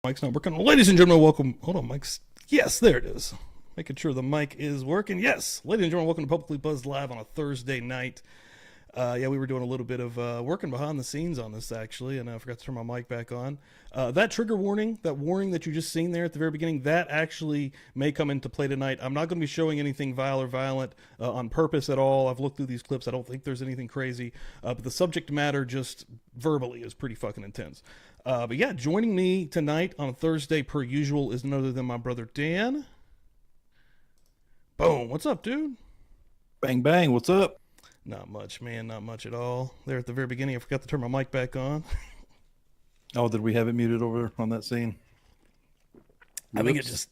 Mic's not working. Ladies and gentlemen, welcome. Hold on, Mike's. Yes, there it is. Making sure the mic is working. Yes. Ladies and gentlemen, welcome to Publicly Buzzed Live on a Thursday night. Yeah, we were doing a little bit of working behind the scenes on this, actually, and I forgot to turn my mic back on. That trigger warning, that warning that you just seen there at the very beginning, that actually may come into play tonight. I'm not going to be showing anything vile or violent on purpose at all. I've looked through these clips. I don't think there's anything crazy, but the subject matter just verbally is pretty fucking intense. But yeah, joining me tonight on a Thursday, per usual, is none other than my brother Dan. Boom. What's up, dude? Bang, bang. What's up? Not much, man. Not much at all. There at the very beginning, I forgot to turn my mic back on. Oh, did we have it muted over on that scene? I think it just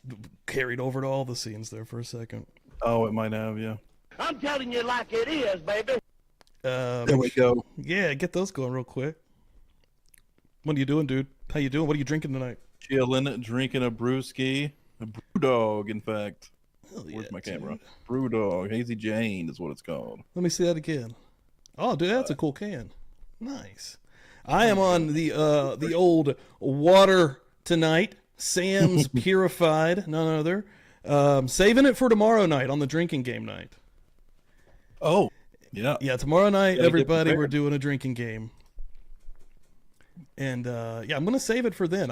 carried over to all the scenes there for a second. Oh, it might have, yeah. I'm telling you like it is, baby. There we go. Yeah, get those going real quick. What are you doing, dude? How you doing? What are you drinking tonight? Chilling, drinking a brewski. A brew dog, in fact. Hell yeah, Where's my camera? dude. Brew dog. Hazy Jane is what it's called. Let me see that again. Oh, dude, that's a cool can. Nice. I am on the old water tonight. Sam's Purified, none other. Saving it for tomorrow night on the drinking game night. Oh, yeah. Yeah, tomorrow night, Gotta get everybody, we're prepared. doing a drinking game. And yeah, I'm gonna save it for then.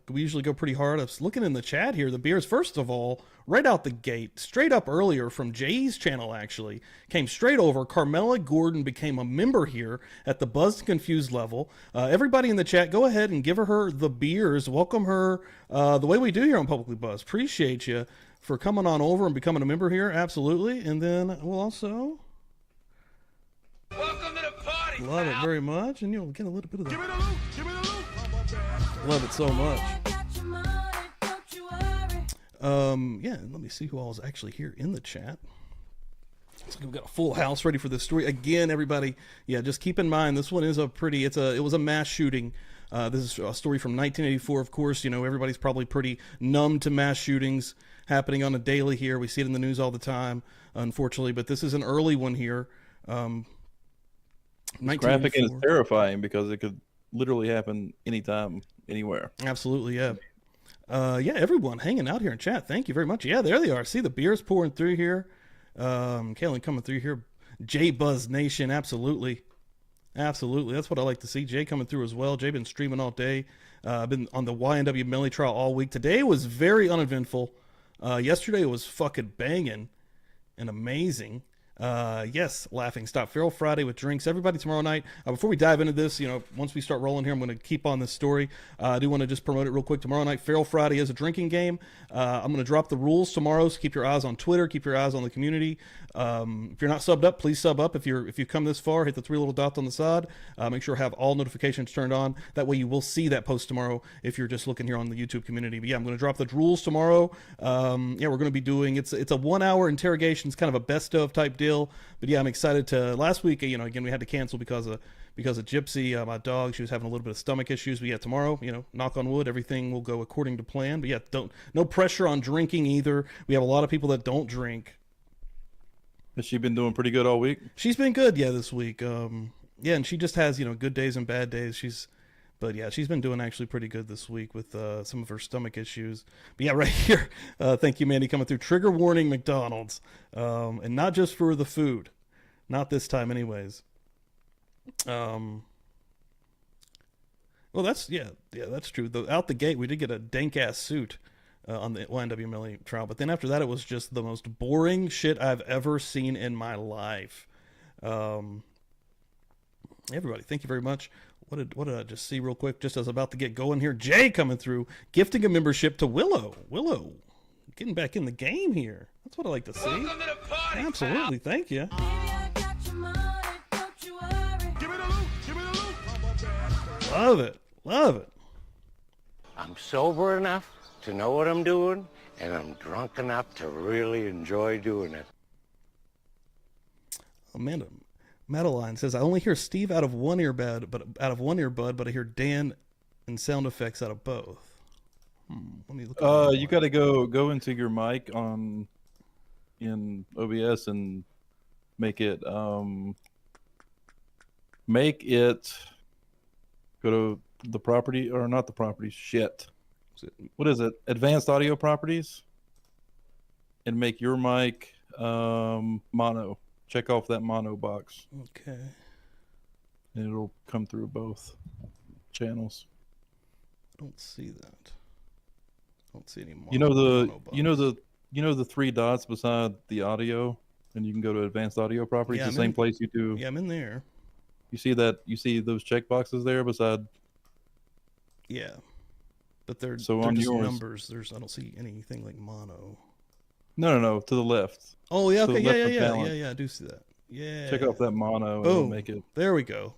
We usually go pretty hard. I was looking in the chat here. The beers, first of all, right out the gate, straight up earlier from Jay's channel, actually came straight over. Carmela Gordon became a member here at the Buzzed and Confused level. Everybody in the chat, go ahead and give her the beers. Welcome her the way we do here on Publicly Buzzed. Appreciate you for coming on over and becoming a member here. Absolutely. And then we'll also. Welcome to the party. Love it very much, and you'll get a little bit of that. Love it so much. Yeah, let me see who all is actually here in the chat. So we've got a full house ready for this story. Again, everybody, yeah, just keep in mind this one is it was a mass shooting. This is a story from 1984, of course. You know, everybody's probably pretty numb to mass shootings happening on a daily here. We see it in the news all the time, unfortunately, but this is an early one here. It's graphic and it's terrifying because it could literally happen anytime, anywhere. Absolutely, yeah. Yeah, everyone hanging out here in chat. Thank you very much. Yeah, there they are. See the beers pouring through here. Kaylin coming through here. J Buzz Nation, absolutely. Absolutely. That's what I like to see. Jay coming through as well. Jay been streaming all day. I've been on the YNW Millie trial all week. Today was very uneventful. Yesterday was fucking banging and amazing. Yes, laughing stop. Feral Friday with drinks. Everybody tomorrow night. Before we dive into this, you know, once we start rolling here, I'm going to keep on this story. I do want to just promote it real quick. Tomorrow night, Feral Friday is a drinking game. I'm going to drop the rules tomorrow, so keep your eyes on Twitter, keep your eyes on the community. If you're not subbed up, please sub up. If you've come this far, hit the three little dots on the side. Make sure to have all notifications turned on. That way you will see that post tomorrow if you're just looking here on the YouTube community. But yeah, I'm going to drop the rules tomorrow. Yeah, we're going to be doing, it's a 1 hour interrogation. It's kind of a best of type deal. But yeah, I'm excited to. Last week, you know, again, we had to cancel because of Gypsy, my dog. She was having a little bit of stomach issues. But yeah, tomorrow, you know, knock on wood, everything will go according to plan. But yeah, no pressure on drinking either. We have a lot of people that don't drink. Has she been doing pretty good all week? She's been good, yeah, this week. Yeah, and she just has, you know, good days and bad days. But yeah, she's been doing actually pretty good this week with some of her stomach issues. But yeah, right here, thank you, Mandy, coming through. Trigger warning, McDonald's, and not just for the food, not this time, anyways. Well, that's that's true. Out the gate, we did get a dank ass suit on the YNW Millie trial, but then after that, it was just the most boring shit I've ever seen in my life. Everybody, thank you very much. What did I just see real quick? Just as about to get going here, Jay coming through, gifting a membership to Willow. Willow, getting back in the game here. That's what I like to see. Welcome to the party. Absolutely, thank you. Love it, love it. I'm sober enough to know what I'm doing, and I'm drunk enough to really enjoy doing it. Amanda Madeline says, I only hear Steve out of one earbud, but I hear Dan and sound effects out of both. Let me look. You got to go into your mic in OBS and make it go to the property, or not the property, shit. what is it? Advanced audio properties, and make your mic mono. Check off that mono box. Okay. And it'll come through both channels. I don't see that. I don't see any mono. You know the three dots beside the audio, and you can go to advanced audio properties. Yeah, the same place you do. Yeah, I'm in there. You see that? You see those check boxes there beside? Yeah, but they're so they're on just yours, numbers. I don't see anything like mono. No, to the left. Oh yeah, okay, yeah. Yeah. I do see that. Yeah. Check off that mono. And Boom. Make it. There we go.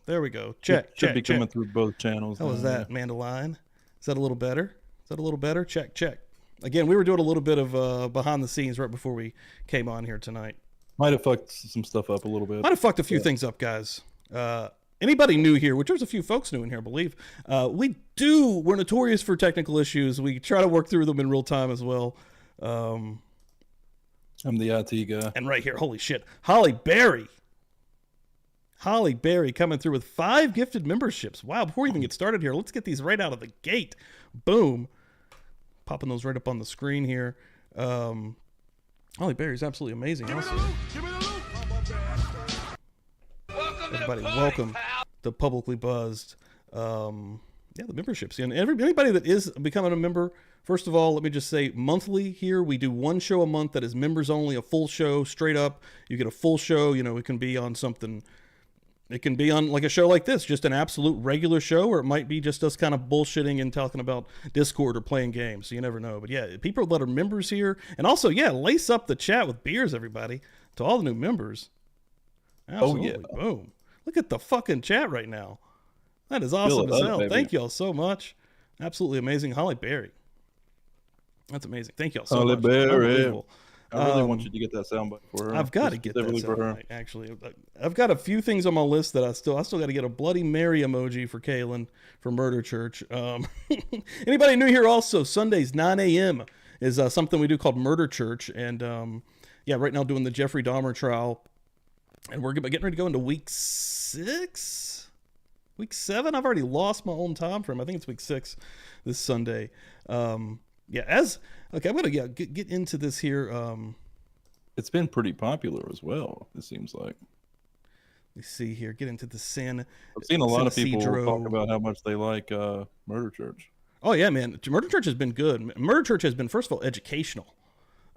Check. Should be coming through both channels. How was that, Mandaline? Is that a little better? Check. Again, we were doing a little bit of behind the scenes right before we came on here tonight. Might have fucked some stuff up a little bit. Might have fucked a few things up, guys. Anybody new here, which there's a few folks new in here, I believe. We're notorious for technical issues. We try to work through them in real time as well. I'm the IT guy. And right here, holy shit, Holly Berry coming through with 5 gifted memberships. Wow, before we even get started here, let's get these right out of the gate. Boom. Popping those right up on the screen here. Holly Berry's absolutely amazing. Everybody, welcome to Publicly Buzzed. The memberships. And anybody that is becoming a member, first of all, let me just say, monthly here, we do one show a month that is members only, a full show, straight up. You get a full show. It can be on something. It can be on like a show like this, just an absolute regular show, or it might be just us kind of bullshitting and talking about Discord or playing games. So you never know. But yeah, people that are members here. And also, yeah, lace up the chat with beers, everybody, to all the new members. Absolutely. Oh, yeah. Boom. Look at the fucking chat right now. That is awesome as hell. Thank y'all so much. Absolutely amazing. Holly Berry. That's amazing. Thank y'all so much. Berry. I really want you to get that soundbite for her. I've got to get that soundbite, actually. I've got a few things on my list that I still got to get a Bloody Mary emoji for Kaylin for Murder Church. Anybody new here also, Sundays, 9 a.m. is something we do called Murder Church. And right now doing the Jeffrey Dahmer trial. And we're getting ready to go into week 6? Week 7? I've already lost my own time frame. I think it's week 6 this Sunday. I'm gonna get into this here. It's been pretty popular as well, it seems like. We see here, get into the sin. I've seen a lot of people talk about how much they like Murder Church. Oh yeah, man. Murder Church has been good. Murder Church has been, first of all, educational.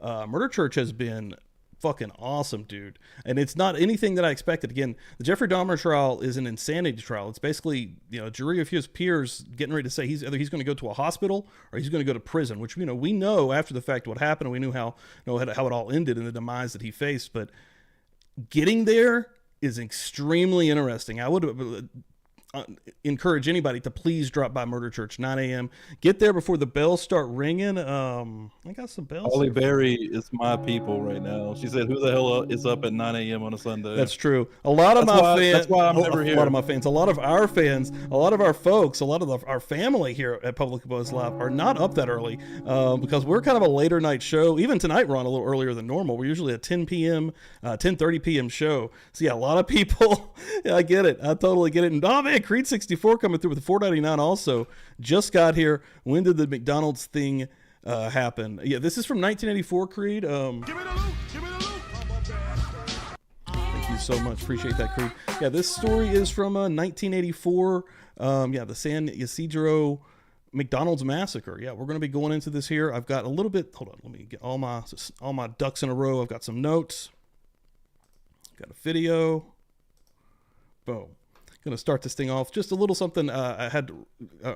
Murder Church has been fucking awesome, dude. And it's not anything that I expected. Again, the Jeffrey Dahmer trial is an insanity trial. It's basically, a jury of his peers getting ready to say he's going to go to a hospital or he's going to go to prison, which, we know after the fact what happened. And we knew how it all ended and the demise that he faced. But getting there is extremely interesting. I would encourage anybody to please drop by Murder Church, 9 a.m. Get there before the bells start ringing. I got some bells. Holly Berry is my people right now. She said, "Who the hell is up at 9 a.m. on a Sunday?" That's true. A lot of my fans. That's why I'm never here. A lot of my fans. A lot of our fans. A lot of our folks. A lot of our family here at Publicly Buzzed Live are not up that early because we're kind of a later night show. Even tonight, we're on a little earlier than normal. We're usually a 10 p.m., 10:30 p.m. show. So yeah, a lot of people. Yeah, I get it. I totally get it. And oh man, Creed 64 coming through with the $4.99 also. Just got here. When did the McDonald's thing happen? Yeah, this is from 1984, Creed. Thank you so much. Appreciate that, Creed. Yeah, this story is from 1984. The San Ysidro McDonald's Massacre. Yeah, we're going to be going into this here. I've got a little bit. Hold on. Let me get all my ducks in a row. I've got some notes. Got a video. Boom. Going to start this thing off. Just a little something I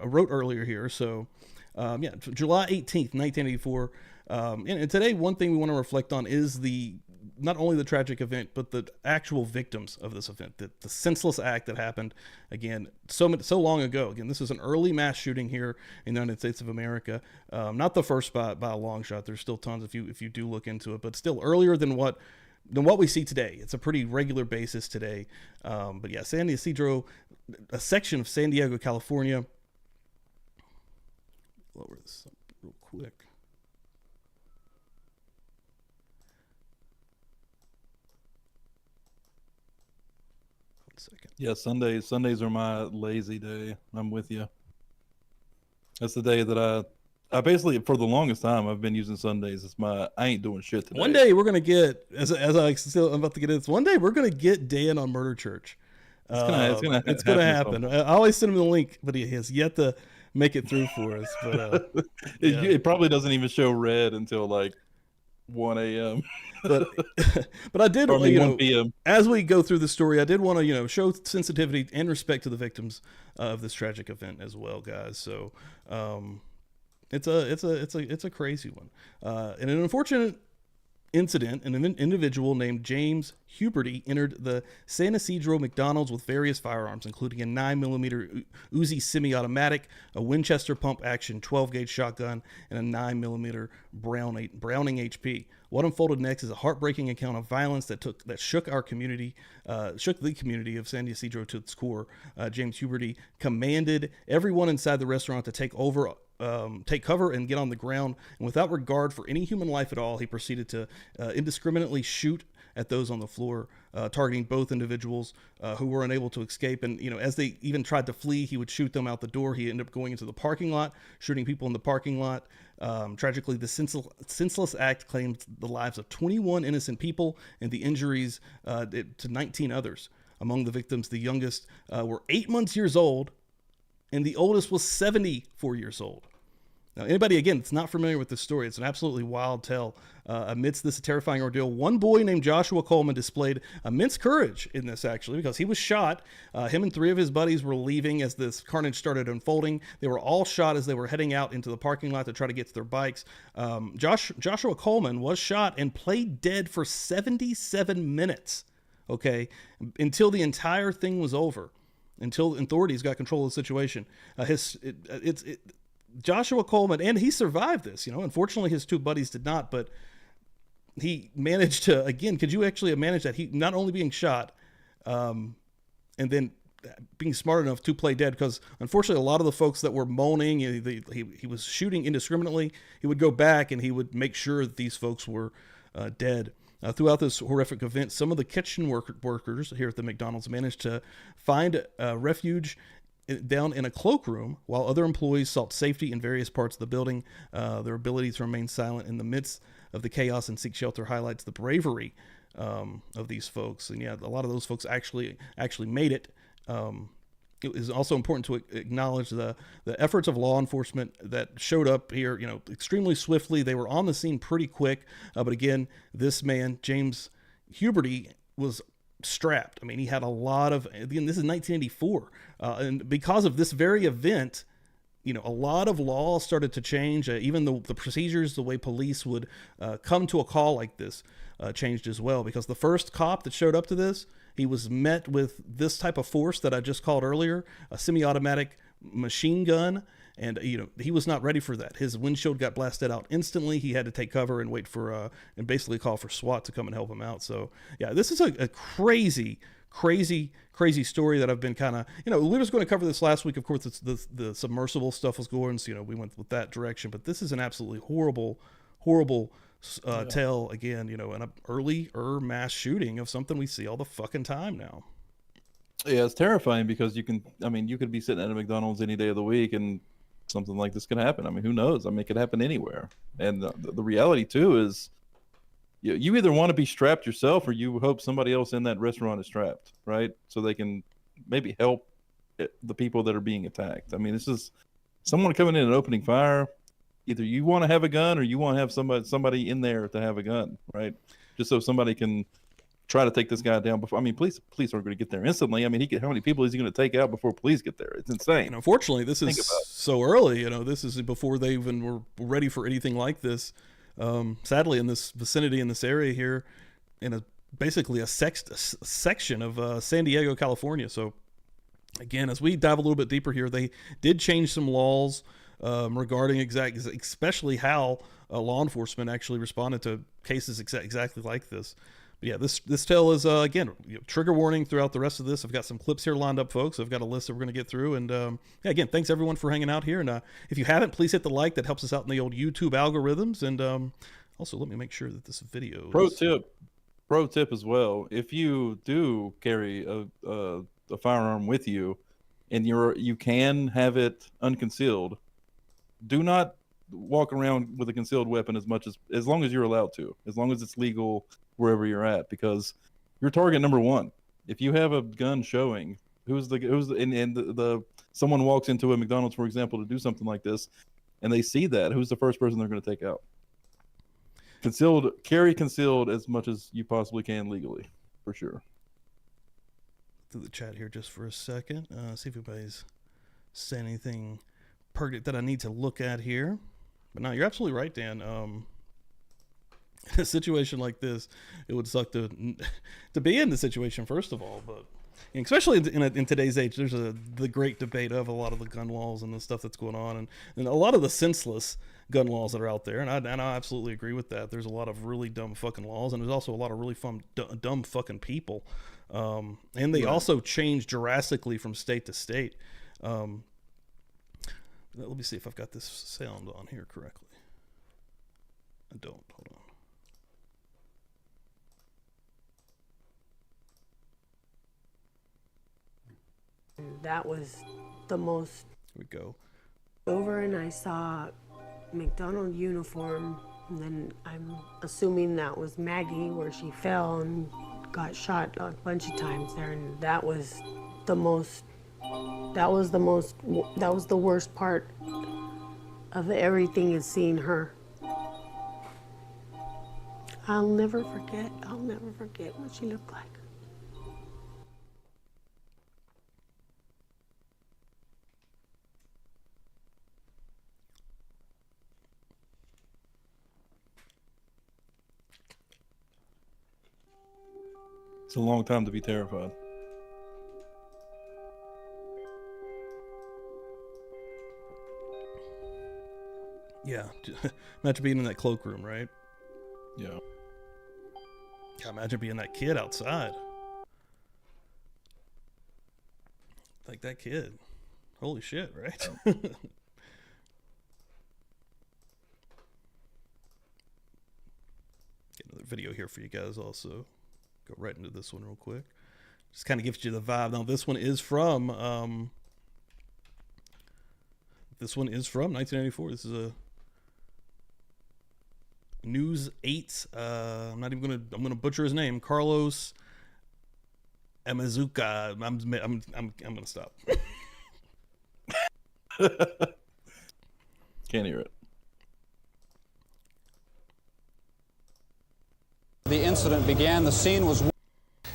wrote earlier here. So, July 18th, 1984. And today, one thing we want to reflect on is not only the tragic event, but the actual victims of this event, the senseless act that happened, again, so long ago. Again, this is an early mass shooting here in the United States of America. Not the first by a long shot. There's still tons if you do look into it, but still earlier than what we see today. It's a pretty regular basis today. But yeah, San Ysidro, a section of San Diego, California. Lower this up real quick. One second. Yeah, Sundays are my lazy day. I'm with you. That's the day that I basically, for the longest time, I've been using Sundays as I ain't doing shit today. One day we're gonna get, I'm about to get this. One day we're gonna get Dan on Murder Church. It's gonna happen. I always send him the link, but he has yet to make it through for us. But it probably doesn't even show red until like 1 a.m. but I did, 1 p.m. as we go through the story, I did want to show sensitivity and respect to the victims of this tragic event as well, guys. So it's a crazy one, and an unfortunate incident. An individual named James Huberty entered the San Ysidro McDonald's with various firearms, including a 9mm Uzi semi-automatic, a Winchester pump-action 12-gauge shotgun, and a 9mm Browning HP. What unfolded next is a heartbreaking account of violence that shook the community of San Ysidro to its core. James Huberty commanded everyone inside the restaurant to take cover and get on the ground, and without regard for any human life at all, he proceeded to indiscriminately shoot at those on the floor, targeting both individuals who were unable to escape. And as they even tried to flee, he would shoot them out the door. He ended up going into the parking lot, shooting people in the parking lot. Tragically, the senseless act claimed the lives of 21 innocent people and the injuries to 19 others. Among the victims, the youngest were 8 years old, and the oldest was 74 years old. Now, anybody, again, that's not familiar with this story, it's an absolutely wild tale. Amidst this terrifying ordeal, one boy named Joshua Coleman displayed immense courage in this, actually, because he was shot. Him and 3 of his buddies were leaving as this carnage started unfolding. They were all shot as they were heading out into the parking lot to try to get to their bikes. Joshua Coleman was shot and played dead for 77 minutes, okay, until the entire thing was over, until authorities got control of the situation. Joshua Coleman, and he survived this. Unfortunately, his 2 buddies did not, but he managed to, again, could you actually manage that? He not only being shot, and then being smart enough to play dead, because unfortunately, a lot of the folks that were moaning, he was shooting indiscriminately. He would go back and he would make sure that these folks were dead. Throughout this horrific event, some of the kitchen workers here at the McDonald's managed to find refuge down in a cloakroom, while other employees sought safety in various parts of the building. Their ability to remain silent in the midst of the chaos and seek shelter highlights the bravery of these folks. And yeah, a lot of those folks actually made it. It is also important to acknowledge the efforts of law enforcement that showed up here, extremely swiftly. They were on the scene pretty quick. But again, this man, James Huberty, was strapped. I mean, he had a lot of, again, this is 1984. And because of this very event, a lot of laws started to change. Even the procedures, the way police would come to a call like this changed as well. Because the first cop that showed up to this, he was met with this type of force that I just called earlier, a semi-automatic machine gun. And, he was not ready for that. His windshield got blasted out instantly. He had to take cover and wait for, and basically call for SWAT to come and help him out. So, yeah, this is a crazy story that I've been kind of, we were going to cover this last week. Of course, it's the submersible stuff was going, so, we went with that direction. But this is an absolutely horrible tale, again, an early mass shooting of something we see all the fucking time now. Yeah, it's terrifying because you could be sitting at a McDonald's any day of the week and something like this could happen. I mean, who knows? I mean, it could happen anywhere. And the reality too is you either want to be strapped yourself or you hope somebody else in that restaurant is strapped, right? So they can maybe help the people that are being attacked. I mean, this is someone coming in and opening fire. Either you want to have a gun or you want to have somebody in there to have a gun, right? Just so somebody can try to take this guy down before. I mean, police aren't going to get there instantly. I mean, how many people is he going to take out before police get there? It's insane. And unfortunately, this is so early. This is before they even were ready for anything like this. Sadly, in this vicinity, in this area here, in basically a section of San Diego, California. So, again, as we dive a little bit deeper here, they did change some laws regarding especially how law enforcement actually responded to cases exactly like this. Yeah, this tale is, again, trigger warning throughout the rest of this. I've got some clips here lined up, folks. I've got a list that we're going to get through. And again, thanks everyone for hanging out here. And if you haven't, please hit the like. That helps us out in the old YouTube algorithms. And also, let me make sure that this video Pro tip as well. If you do carry a firearm with you and you can have it unconcealed, do not walk around with a concealed weapon as long as you're allowed to, as long as it's legal wherever you're at, because you're target number one. If you have a gun showing, someone walks into a McDonald's, for example, to do something like this, and they see that, who's the first person they're going to take out? Carry concealed as much as you possibly can legally, for sure. Through the chat here just for a second, see if anybody's saying anything pertinent that I need to look at here. But no, you're absolutely right, Dan. In a situation like this, it would suck to be in the situation, first of all, but especially in today's age, there's the great debate of a lot of the gun laws and the stuff that's going on, and a lot of the senseless gun laws that are out there, and I absolutely agree with that. There's a lot of really dumb fucking laws, and there's also a lot of really dumb fucking people, and they also change drastically from state to state. Let me see if I've got this sound on here correctly. I don't. Hold on. That was the most. Here we go. Over, and I saw McDonald's uniform, and then I'm assuming that was Maggie, where she fell and got shot a bunch of times there, and that was the worst part of everything, is seeing her. I'll never forget what she looked like. It's a long time to be terrified. Yeah, imagine being in that cloakroom, right? Yeah. Imagine being that kid outside. Like that kid. Holy shit, right? Get another video here for you guys also. Go right into this one real quick. Just kind of gives you the vibe. Now this one is from 1994. This is a News 8. I'm gonna butcher his name. Carlos Amazuka. I'm gonna stop. Can't hear it. The incident began. The scene was...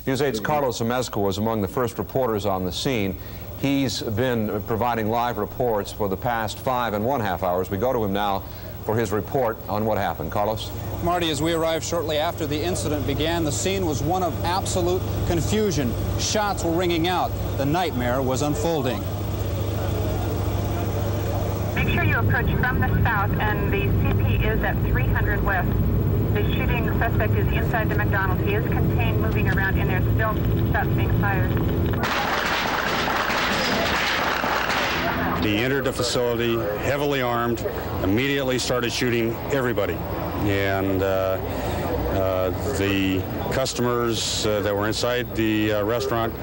News 8's Carlos Amazuka was among the first reporters on the scene. He's been providing live reports for the past 5.5 hours. We go to him now for his report on what happened. Carlos? Marty, as we arrived shortly after the incident began, the scene was one of absolute confusion. Shots were ringing out. The nightmare was unfolding. Make sure you approach from the south, and the CP is at 300 West. The shooting suspect is inside the McDonald's. He is contained, moving around in there. Still shots being fired. He entered the facility heavily armed, immediately started shooting everybody. And the customers that were inside the restaurant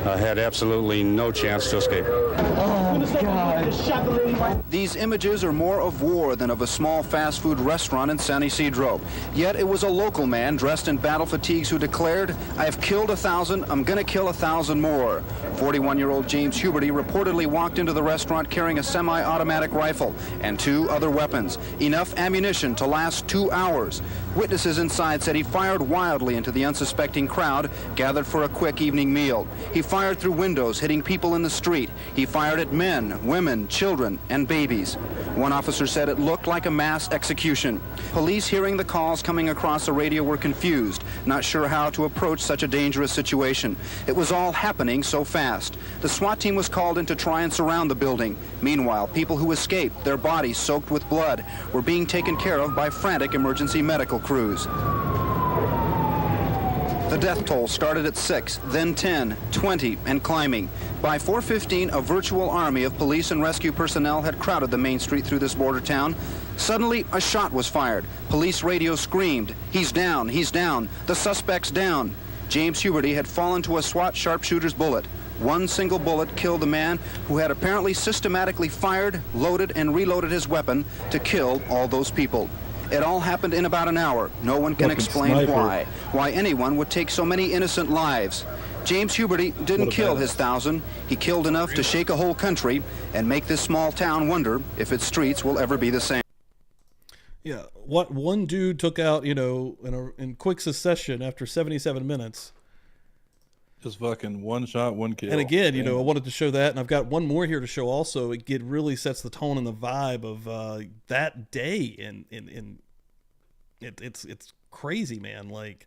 had absolutely no chance to escape. Oh, God. These images are more of war than of a small fast food restaurant in San Ysidro. Yet it was a local man dressed in battle fatigues who declared, "I have killed 1,000, I'm gonna kill 1,000 more." 41-year-old James Huberty reportedly walked into the restaurant carrying a semi-automatic rifle and 2 other weapons, enough ammunition to last 2 hours. Witnesses inside said he fired wildly into the unsuspecting crowd gathered for a quick evening meal. He fired through windows, hitting people in the street. He fired at men, women, children, and babies. One officer said it looked like a mass execution. Police, hearing the calls coming across the radio, were confused, not sure how to approach such a dangerous situation. It was all happening so fast. The SWAT team was called in to try and surround the building. Meanwhile, people who escaped, their bodies soaked with blood, were being taken care of by frantic emergency medical crews. The death toll started at 6, then 10, 20, and climbing. By 4:15, a virtual army of police and rescue personnel had crowded the main street through this border town. Suddenly, a shot was fired. Police radio screamed, "He's down, he's down, the suspect's down." James Huberty had fallen to a SWAT sharpshooter's bullet. One single bullet killed the man who had apparently systematically fired, loaded, and reloaded his weapon to kill all those people. It all happened in about an hour. No one can Fucking explain sniper. why anyone would take so many innocent lives. James Huberty didn't kill his 1,000. He killed enough to shake a whole country and make this small town wonder if its streets will ever be the same. Yeah, what one dude took out, in quick succession after 77 minutes. Just fucking one shot, one kill. And again, I wanted to show that, and I've got one more here to show also. It really sets the tone and the vibe of that day, and it's crazy, man. Like,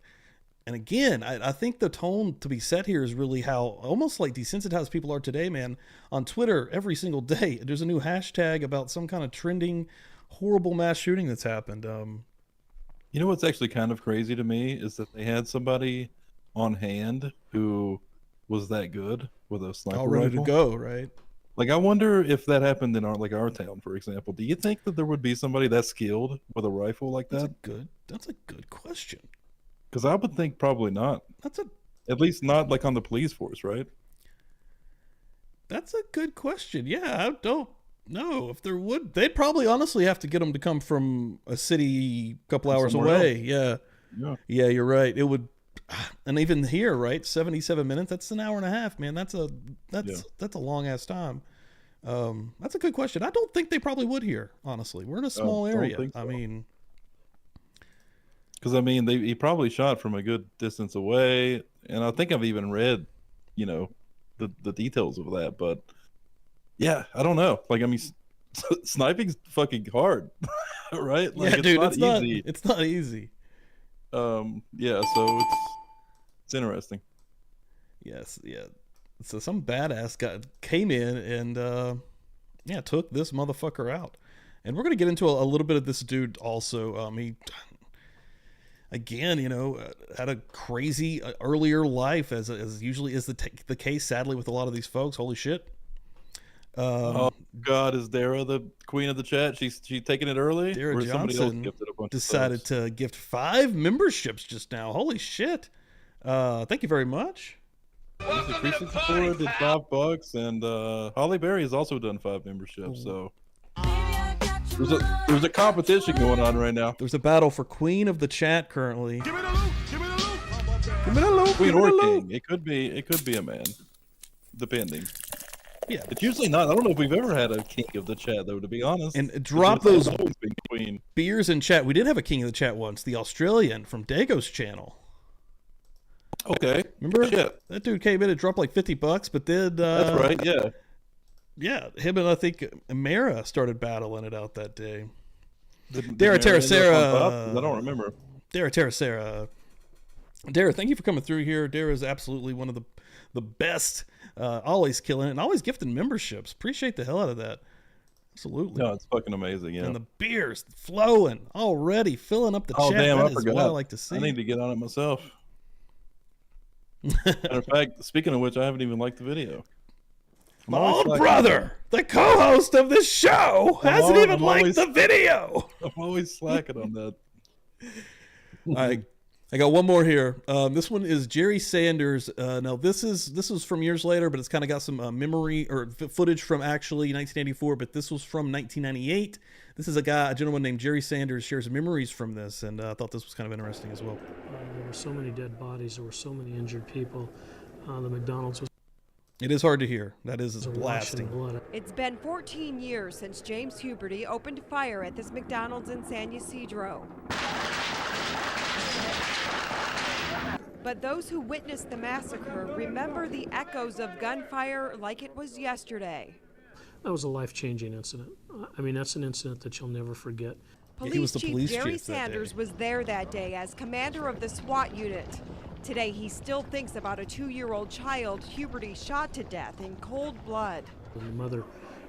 and again, I think the tone to be set here is really how almost like desensitized people are today, man. On Twitter, every single day, there's a new hashtag about some kind of trending, horrible mass shooting that's happened. You know what's actually kind of crazy to me is that they had somebody on hand who was that good with a sniper all ready rifle. to go, right? Like, I wonder if that happened in our town, for example. Do you think that there would be somebody that skilled with a rifle like that? That's a good question. Because I would think probably not. At least not like on the police force, right? That's a good question. Yeah, I don't know if there would. They'd probably honestly have to get them to come from a city a couple hours Somewhere away. else. Yeah, you're right. It would. And even here, right? 77 minutes. That's an hour and a half, man. That's a long ass time. That's a good question. I don't think they probably would here. Honestly, we're in a small area. Think so. I mean, because he probably shot from a good distance away, and I think I've even read, the details of that. But yeah, I don't know. Like, I mean, sniping's fucking hard, right? Like, yeah, dude, it's not easy. It's not easy. Yeah, so it's interesting. Yes, yeah. So some badass guy came in and took this motherfucker out. And we're gonna get into a little bit of this dude also. He again, had a crazy earlier life as usually is the case. Sadly, with a lot of these folks. Holy shit. Oh God, is Dara the queen of the chat? She taking it early? Dara or somebody else Johnson gifted a bunch decided of to gift 5 memberships just now. Holy shit. Thank you very much. 364 did $5, and Holly Berry has also done 5 memberships. So there's a competition going on right now. There's a battle for queen of the chat currently. Give me the loot. Queen or king. It could be a man, depending. Yeah, it's usually not. I don't know if we've ever had a king of the chat, though, to be honest. And drop those always been queen. beers in chat. We did have a king of the chat once, the Australian from Dago's channel. Okay, remember that dude came in and dropped like $50, but then that's right. Yeah, him and I think Mara started battling it out that day. Dara Terracera. I don't remember. Dara Terracera. Dara, thank you for coming through here. Dara is absolutely one of the best. Always killing it and always gifting memberships. Appreciate the hell out of that. Absolutely. No, it's fucking amazing. Yeah. And the beers flowing already, filling up the chat. Damn, That I is forgot. what I like to see. I need to get on it myself. Matter of fact, speaking of which, I haven't even liked the video. My old brother, the co-host of this show, hasn't even liked the video. I'm always slacking on that. I got one more here. This one is Jerry Sanders. Now this is from years later, but it's kind of got some memory or footage from actually 1984. But this was from 1998. This is a gentleman named Jerry Sanders shares memories from this, and I thought this was kind of interesting as well. There were so many dead bodies. There were so many injured people. The McDonald's was. It is hard to hear. That is blasting. It's been 14 years since James Huberty opened fire at this McDonald's in San Ysidro. But those who witnessed the massacre remember the echoes of gunfire like it was yesterday. That was a life-changing incident. I mean, that's an incident that you'll never forget. Police Chief Jerry Sanders was there that day as commander of the SWAT unit. Today, he still thinks about a 2-year-old child Huberty shot to death in cold blood. The mother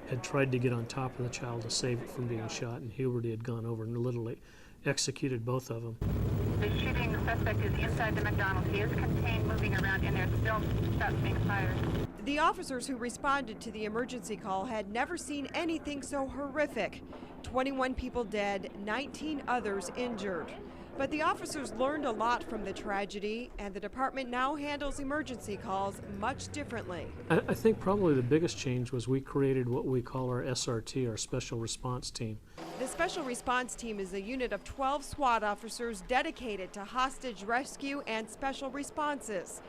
had tried to get on top of the child to save it from being shot, and Huberty had gone over and literally executed both of them. The shooting suspect is inside the McDonald's. He is contained, moving around in there, still shots being fired. The officers who responded to the emergency call had never seen anything so horrific. 21 people dead, 19 others injured. But the officers learned a lot from the tragedy, and the department now handles emergency calls much differently. I think probably the biggest change was we created what we call our SRT, our Special Response Team. The Special Response Team is a unit of 12 SWAT officers dedicated to hostage rescue and special responses.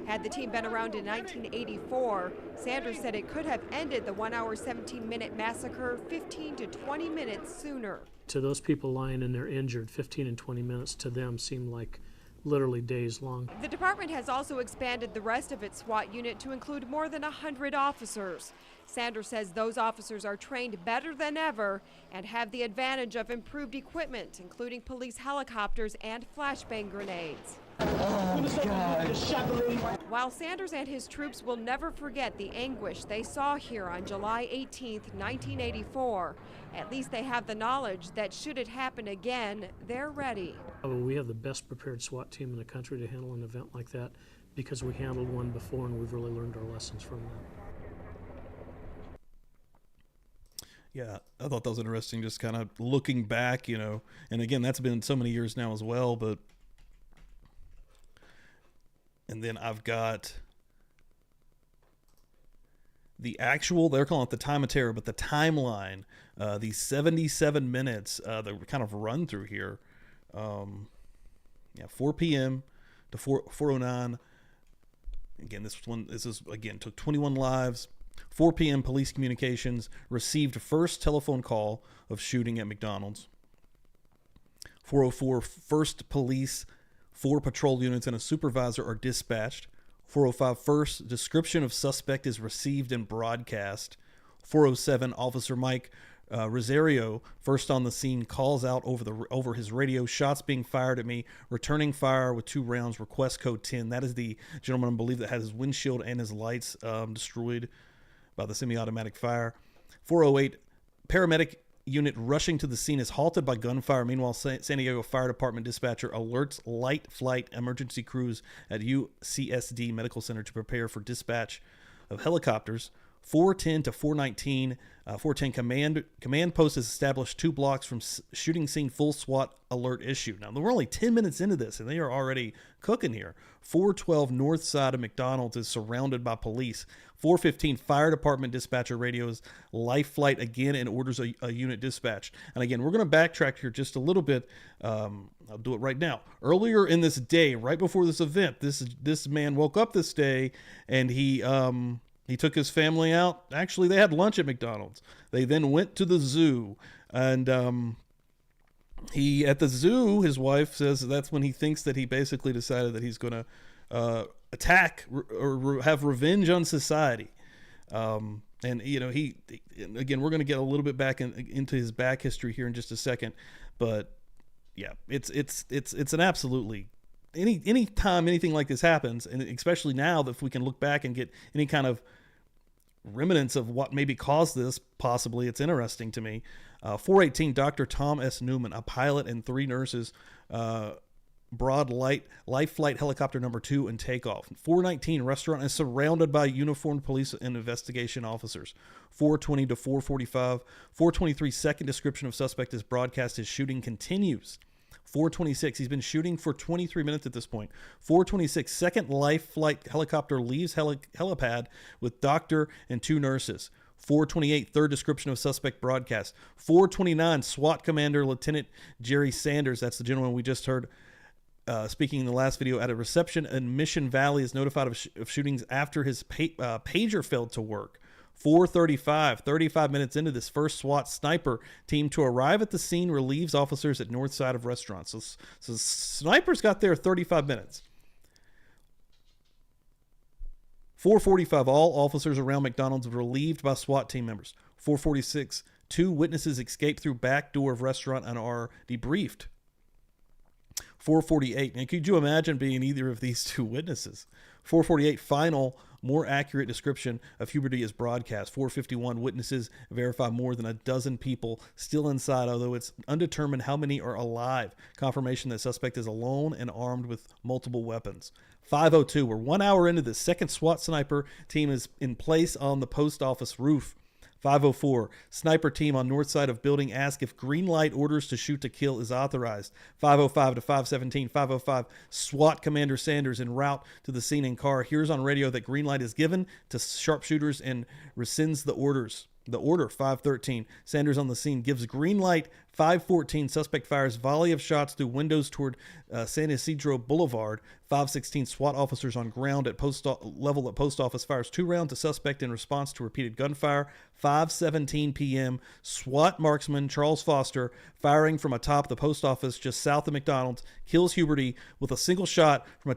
Had the team been around in 1984, Sanders said it could have ended the 1 hour, 17-minute massacre 15 to 20 minutes sooner. To those people lying in there injured, 15 and 20 minutes to them seemed like literally days long. The department has also expanded the rest of its SWAT unit to include more than 100 officers. Sanders says those officers are trained better than ever and have the advantage of improved equipment, including police helicopters and flashbang grenades. Oh, God. While Sanders and his troops will never forget the anguish they saw here on July 18, 1984, at least they have the knowledge that should it happen again, they're ready. We have the best prepared SWAT team in the country to handle an event like that because we handled one before and we've really learned our lessons from that. Yeah, I thought that was interesting, just kind of looking back, and again, that's been so many years now as well, but... And then I've got the actual, they're calling it the time of terror, but the timeline, these 77 minutes that we kind of run through here. 4 p.m. to 4:09. Again, this is took 21 lives. 4 p.m. police communications received first telephone call of shooting at McDonald's. 4:04 first police, 4 patrol units and a supervisor are dispatched. 4:05 first description of suspect is received and broadcast. 4:07 Officer Mike Rosario, first on the scene, calls out over his radio, shots being fired at me, returning fire with 2 rounds, request code 10. That is the gentleman, I believe, that had his windshield and his lights destroyed by the semi-automatic fire. 4:08 paramedic unit rushing to the scene is halted by gunfire. Meanwhile, San Diego Fire Department dispatcher alerts light flight emergency crews at UCSD Medical Center to prepare for dispatch of helicopters. 4:10 to 4:19, 4:10 command post is established 2 blocks from shooting scene, full SWAT alert issued. Now, we're only 10 minutes into this, and they are already cooking here. 4:12 north side of McDonald's is surrounded by police. 4:15 fire department dispatcher radios life flight again and orders a unit dispatch. And again, we're going to backtrack here just a little bit. I'll do it right now. Earlier in this day, right before this event, this man woke up this day, and he took his family out. Actually, they had lunch at McDonald's. They then went to the zoo, and at the zoo, his wife says that's when he thinks that he basically decided that he's going to attack or have revenge on society. And he again, we're going to get a little bit back into his back history here in just a second, but yeah, it's an absolutely any time anything like this happens, and especially now that if we can look back and get any kind of remnants of what maybe caused this, possibly, it's interesting to me. 4:18 Dr. Tom S. Newman, a pilot and 3 nurses, broad life flight helicopter number 2 and takeoff. 4:19 restaurant is surrounded by uniformed police and investigation officers. 4:20 to 4:45 4:23 second description of suspect is broadcast. His shooting continues. 4:26 he's been shooting for 23 minutes at this point. 4:26 second life flight helicopter leaves helipad with doctor and 2 nurses. 4:28 third description of suspect broadcast. 4:29 SWAT commander Lieutenant Jerry Sanders, that's the gentleman we just heard speaking in the last video, at a reception in Mission Valley, is notified of shootings after his pager failed to work. 4:35 35 minutes into this, first SWAT sniper team to arrive at the scene relieves officers at north side of restaurant. So snipers got there 35 minutes. 4:45 all officers around McDonald's were relieved by SWAT team members. 4:46 2 witnesses escape through back door of restaurant and are debriefed. 4:48 and could you imagine being either of these 2 witnesses? 4:48 final more accurate description of Huberty is broadcast. 4:51 witnesses verify more than a dozen people still inside, although it's undetermined how many are alive. Confirmation that suspect is alone and armed with multiple weapons. 5:02 we're 1 hour into this. Second SWAT sniper team is in place on the post office roof. 5:04, sniper team on north side of building ask if green light orders to shoot to kill is authorized. 5:05 to 5:17, 5:05, SWAT Commander Sanders en route to the scene in car hears on radio that green light is given to sharpshooters and rescinds the orders. The order, 5:13. Sanders on the scene gives green light. 5:14. Suspect fires volley of shots through windows toward San Ysidro Boulevard. 5:16. SWAT officers on ground at post office fires 2 rounds to suspect in response to repeated gunfire. 5:17 p.m. SWAT marksman Charles Foster firing from atop the post office just south of McDonald's kills Huberty with a single shot from a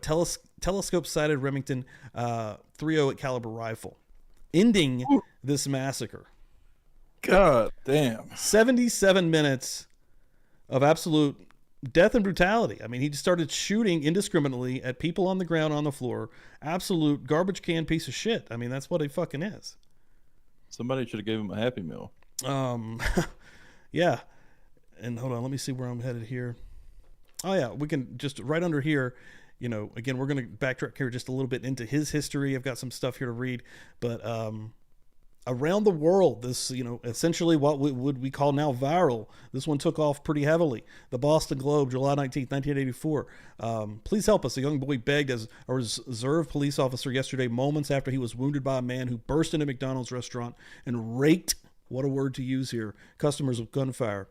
telescope-sighted Remington .308 caliber rifle, ending this massacre. God damn. 77 minutes of absolute death and brutality. I mean, he just started shooting indiscriminately at people on the ground, on the floor. Absolute garbage can piece of shit. I mean, that's what he fucking is. Somebody should have gave him a Happy Meal. Yeah. And hold on, let me see where I'm headed here. Oh yeah, we can just right under here. You know, again, we're going to backtrack here just a little bit into his history. I've got some stuff here to read, but around the world, this, you know, essentially what would we call now viral. This one took off pretty heavily. The Boston Globe, July 19th, 1984. Please help us. A young boy begged as a reserve police officer yesterday, moments after he was wounded by a man who burst into a McDonald's restaurant and raked, what a word to use here, customers with gunfire.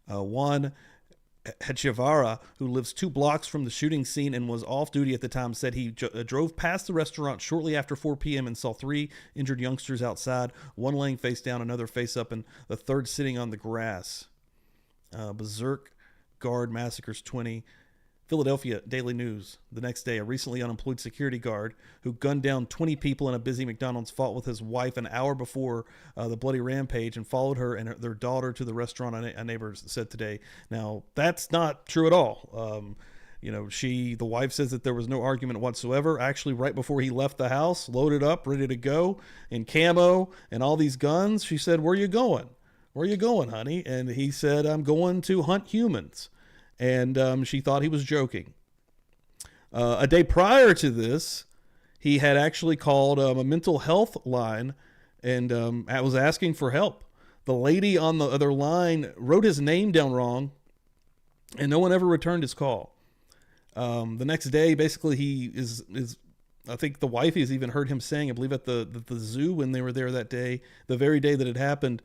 Juan Hechivara, who lives 2 blocks from the shooting scene and was off duty at the time, said he drove past the restaurant shortly after 4 p.m. and saw 3 injured youngsters outside, one laying face down, another face up, and the third sitting on the grass. Berserk Guard massacres 20. Philadelphia Daily News. The next day, a recently unemployed security guard who gunned down 20 people in a busy McDonald's fought with his wife an hour before the bloody rampage and followed her and their daughter to the restaurant, a neighbor said today. Now, that's not true at all. You know, the wife says that there was no argument whatsoever. Actually, right before he left the house, loaded up, ready to go, in camo and all these guns, she said, "Where are you going? Where are you going, honey?" And he said, "I'm going to hunt humans." And she thought he was joking. A day prior to this, he had actually called a mental health line and was asking for help. The lady on the other line wrote his name down wrong, and no one ever returned his call. The next day, basically, he is I think the wife has even heard him saying, I believe at the zoo when they were there that day, the very day that it happened,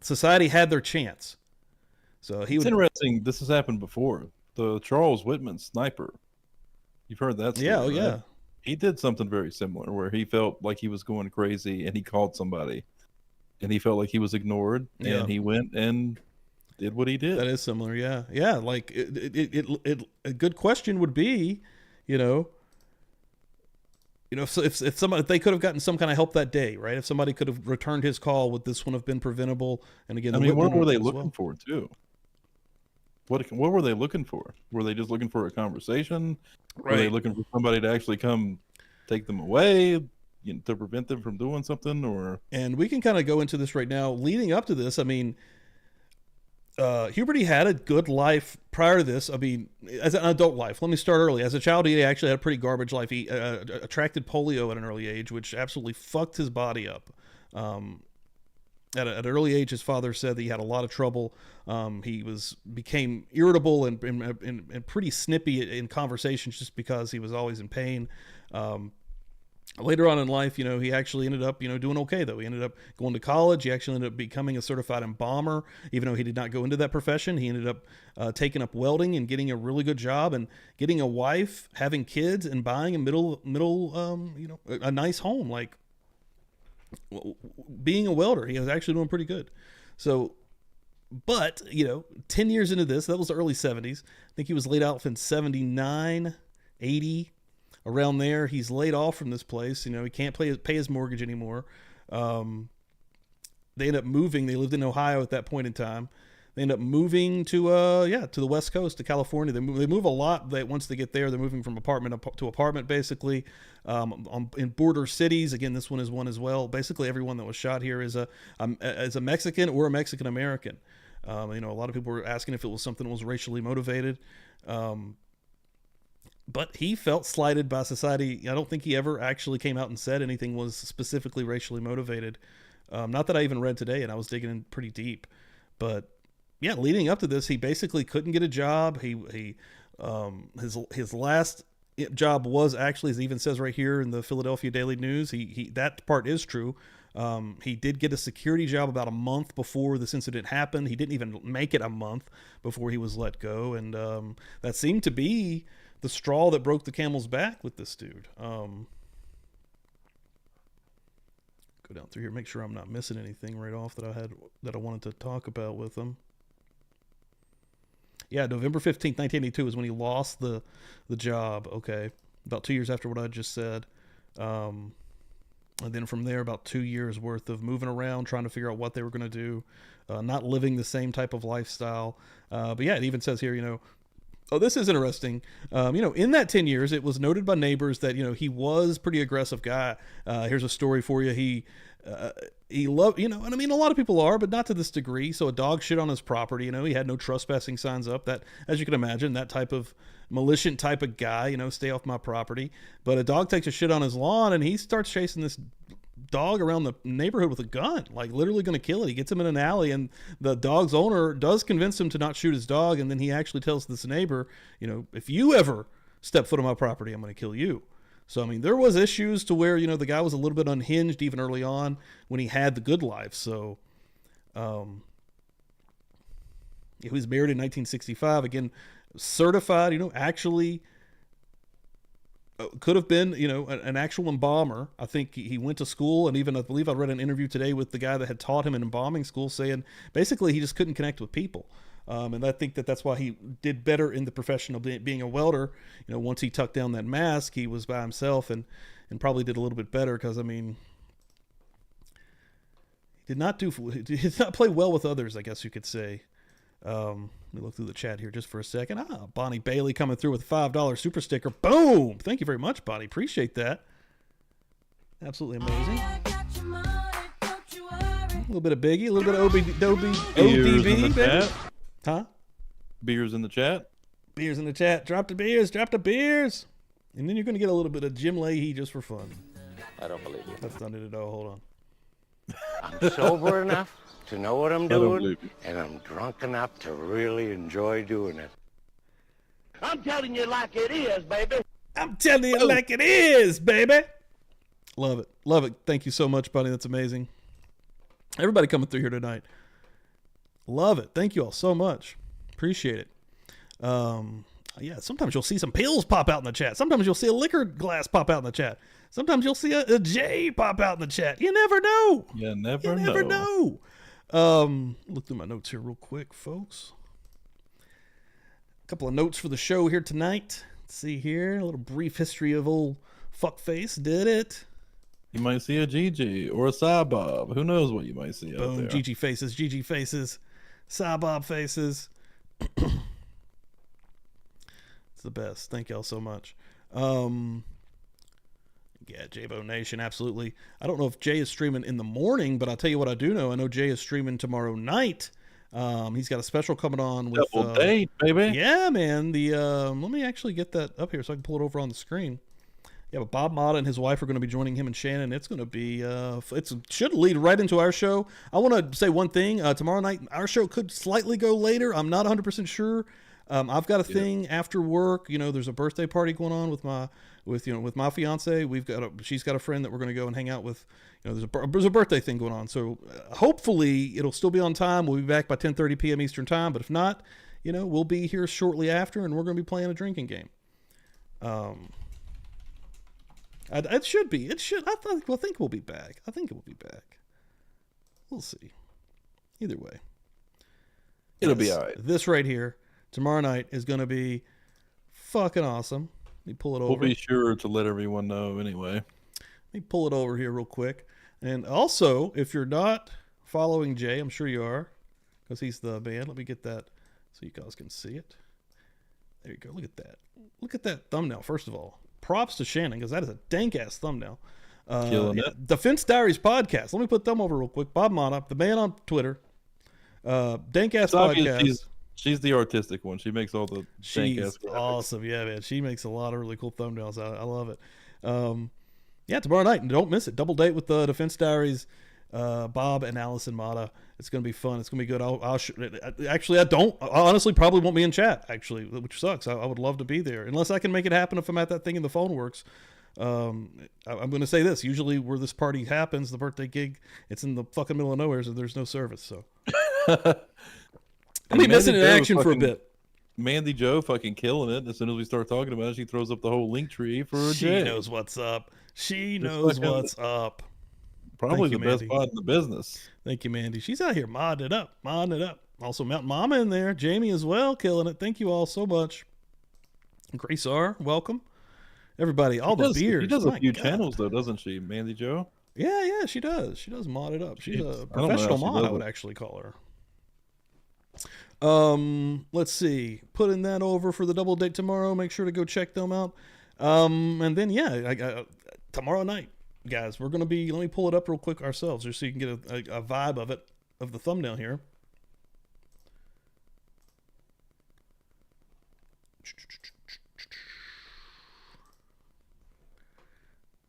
society had their chance. So it's interesting. This has happened before. The Charles Whitman sniper. You've heard that story, yeah, right? yeah. He did something very similar where he felt like he was going crazy and he called somebody and he felt like he was ignored and he went and did what he did. That is similar. Yeah. Yeah. Like a good question would be, if they could have gotten some kind of help that day, right? If somebody could have returned his call, would this one have been preventable? And again, what were they looking for too? What were they looking for? Were they just looking for a conversation? Right. Were they looking for somebody to actually come take them away, to prevent them from doing something? Or and we can kind of go into this right now. Leading up to this, I mean, Huberty had a good life prior to this. I mean, as an adult life. Let me start early. As a child, he actually had a pretty garbage life. He attracted polio at an early age, which absolutely fucked his body up. At an early age, his father said that he had a lot of trouble. He became irritable and pretty snippy in conversations just because he was always in pain. Later on in life, he actually ended up, doing okay, though. He ended up going to college. He actually ended up becoming a certified embalmer, even though he did not go into that profession. He ended up taking up welding and getting a really good job and getting a wife, having kids, and buying a nice home. Like, being a welder, he was actually doing pretty good. So, but 10 years into this, that was the early 70s. I think he was laid off in 79, 80, around there. He's laid off from this place. He can't pay his mortgage anymore. They end up moving. They lived in Ohio at that point in time. They end up moving to the West Coast, to California. They move a lot. Once they get there, they're moving from apartment to apartment, basically, in border cities. Again, this one is one as well. Basically, everyone that was shot here is a Mexican or a Mexican American. A lot of people were asking if it was something that was racially motivated. But he felt slighted by society. I don't think he ever actually came out and said anything was specifically racially motivated. Not that I even read today, and I was digging in pretty deep, but yeah, leading up to this, he basically couldn't get a job. His last job was actually, as it even says right here in the Philadelphia Daily News, he that part is true. He did get a security job about a month before this incident happened. He didn't even make it a month before he was let go, and that seemed to be the straw that broke the camel's back with this dude. Go down through here, make sure I'm not missing anything right off that I wanted to talk about with him. Yeah, November 15th, 1982 is when he lost the job. Okay, about 2 years after what I just said. And then from there, about 2 years worth of moving around, trying to figure out what they were going to do, not living the same type of lifestyle. But yeah, it even says here, oh, this is interesting. In that 10 years, it was noted by neighbors that, he was a pretty aggressive guy. Here's a story for you. He loved, and I mean, a lot of people are, but not to this degree. So a dog shit on his property, he had no trespassing signs up. That, as you can imagine, that type of militant type of guy, stay off my property. But a dog takes a shit on his lawn and he starts chasing this dog around the neighborhood with a gun, like literally going to kill it. He gets him in an alley, and the dog's owner does convince him to not shoot his dog. And then he actually tells this neighbor, if you ever step foot on my property, I'm going to kill you. So, I mean, there was issues to where, the guy was a little bit unhinged even early on when he had the good life. So, he was married in 1965. Again, certified, actually could have been, an actual embalmer. I think he went to school, and even I believe I read an interview today with the guy that had taught him in embalming school, saying basically he just couldn't connect with people. And I think that's why he did better in the profession of being a welder. Once he tucked down that mask, he was by himself and probably did a little bit better because, I mean, he did not play well with others, I guess you could say. Let me look through the chat here just for a second. Bonnie Bailey coming through with a $5 super sticker. Boom! Thank you very much, Bonnie. Appreciate that. Absolutely amazing. A little bit of Biggie, a little bit of ODB, baby. Huh? Beers in the chat. Beers in the chat. Drop the beers. Drop the beers. And then you're going to get a little bit of Jim Leahy just for fun. I don't believe you. That's not it at all. Hold on. I'm sober enough to know what I'm doing, and I'm drunk enough to really enjoy doing it. I'm telling you like it is, baby. I'm telling you like it is, baby. Love it. Love it. Thank you so much, buddy. That's amazing. Everybody coming through here tonight. Love it. Thank you all so much. Appreciate it. Yeah, sometimes you'll see some pills pop out in the chat. Sometimes you'll see a liquor glass pop out in the chat. Sometimes you'll see a J pop out in the chat. You never know. You never know. Look through my notes here real quick, folks. A couple of notes for the show here tonight. Let's see here. A little brief history of old fuckface. Did it. You might see a GG or a Bob. Who knows what you might see out there. GG faces. Bob faces. It's the best. Thank y'all so much. Yeah, J-Bo Nation, absolutely. I don't know if Jay is streaming in the morning, but I'll tell you what I do know. I know Jay is streaming tomorrow night. He's got a special coming on with double date, baby. Yeah, man. Let me actually get that up here so I can pull it over on the screen. Yeah, but Bob Motta and his wife are going to be joining him and Shannon. It's going to be, it should lead right into our show. I want to say one thing. Tomorrow night, our show could slightly go later. I'm not 100% sure. I've got a thing after work. There's a birthday party going on with my fiance. She's got a friend that we're going to go and hang out with. There's a birthday thing going on. So hopefully it'll still be on time. We'll be back by 10:30 p.m. Eastern time. But if not, we'll be here shortly after, and we're going to be playing a drinking game. It should be. It should. I think we'll be back. I think it will be back. We'll see. Either way, it'll be all right. This right here tomorrow night is going to be fucking awesome. Let me pull it over. We'll be sure to let everyone know anyway. Let me pull it over here real quick. And also, if you're not following Jay, I'm sure you are, because he's the man. Let me get that so you guys can see it. There you go. Look at that. Look at that thumbnail. First of all, props to Shannon, because that is a dank-ass thumbnail. Defense Diaries podcast. Let me put them over real quick. Bob Motta, the man on Twitter. Dank-ass podcast. She's the artistic one. She makes all the She's awesome. Yeah, man. She makes a lot of really cool thumbnails. I love it. Yeah, tomorrow night. Don't miss it. Double date with the Defense Diaries. Bob and Allison Mata. It's going to be fun. It's going to be good. Actually, I honestly probably won't be in chat, actually, which sucks. I would love to be there. Unless I can make it happen if I'm at that thing and the phone works. I'm going to say this. Usually where this party happens, the birthday gig, it's in the fucking middle of nowhere, so there's no service. So I'll be missing in action for a bit. Mandy Joe fucking killing it. As soon as we start talking about it, she throws up the whole link tree for She Jay. knows what's up. She knows what's up. Probably Thank the you, best Mandy. pod in the business. Thank you, Mandy. She's out here modding it up. Also, Mountain Mama in there. Jamie as well, killing it. Thank you all so much. Grace R, welcome. Everybody, all the beers. She does a few God. channels, though, doesn't she, Mandy Joe? Yeah, she does. She does mod it up. She's a I don't know how professional she mod, does I would it. actually call her. Let's see. Putting that over for the double date tomorrow. Make sure to go check them out. And then, yeah, tomorrow night, guys, we're going to be, let me pull it up real quick ourselves just so you can get a vibe of it, of the thumbnail here.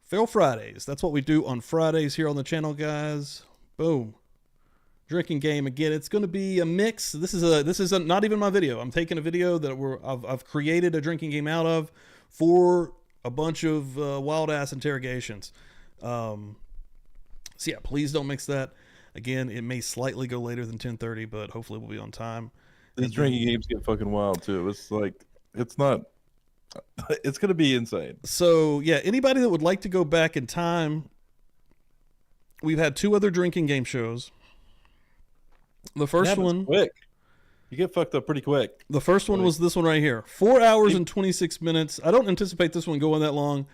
Fail Fridays. That's what we do on Fridays here on the channel, guys. Boom. Drinking game again. It's going to be a mix. This is not even my video. I'm taking a video that I've created a drinking game out of for a bunch of wild ass interrogations. So yeah, please don't mix that. Again, it may slightly go later than 10:30, but hopefully we'll be on time. These drinking games get fucking wild too. It's like it's not. It's gonna be insane. So yeah, anybody that would like to go back in time, we've had 2 other drinking game shows. The first one, quick. You get fucked up pretty quick. The first one was this one right here, 4 hours and 26 minutes. I don't anticipate this one going that long.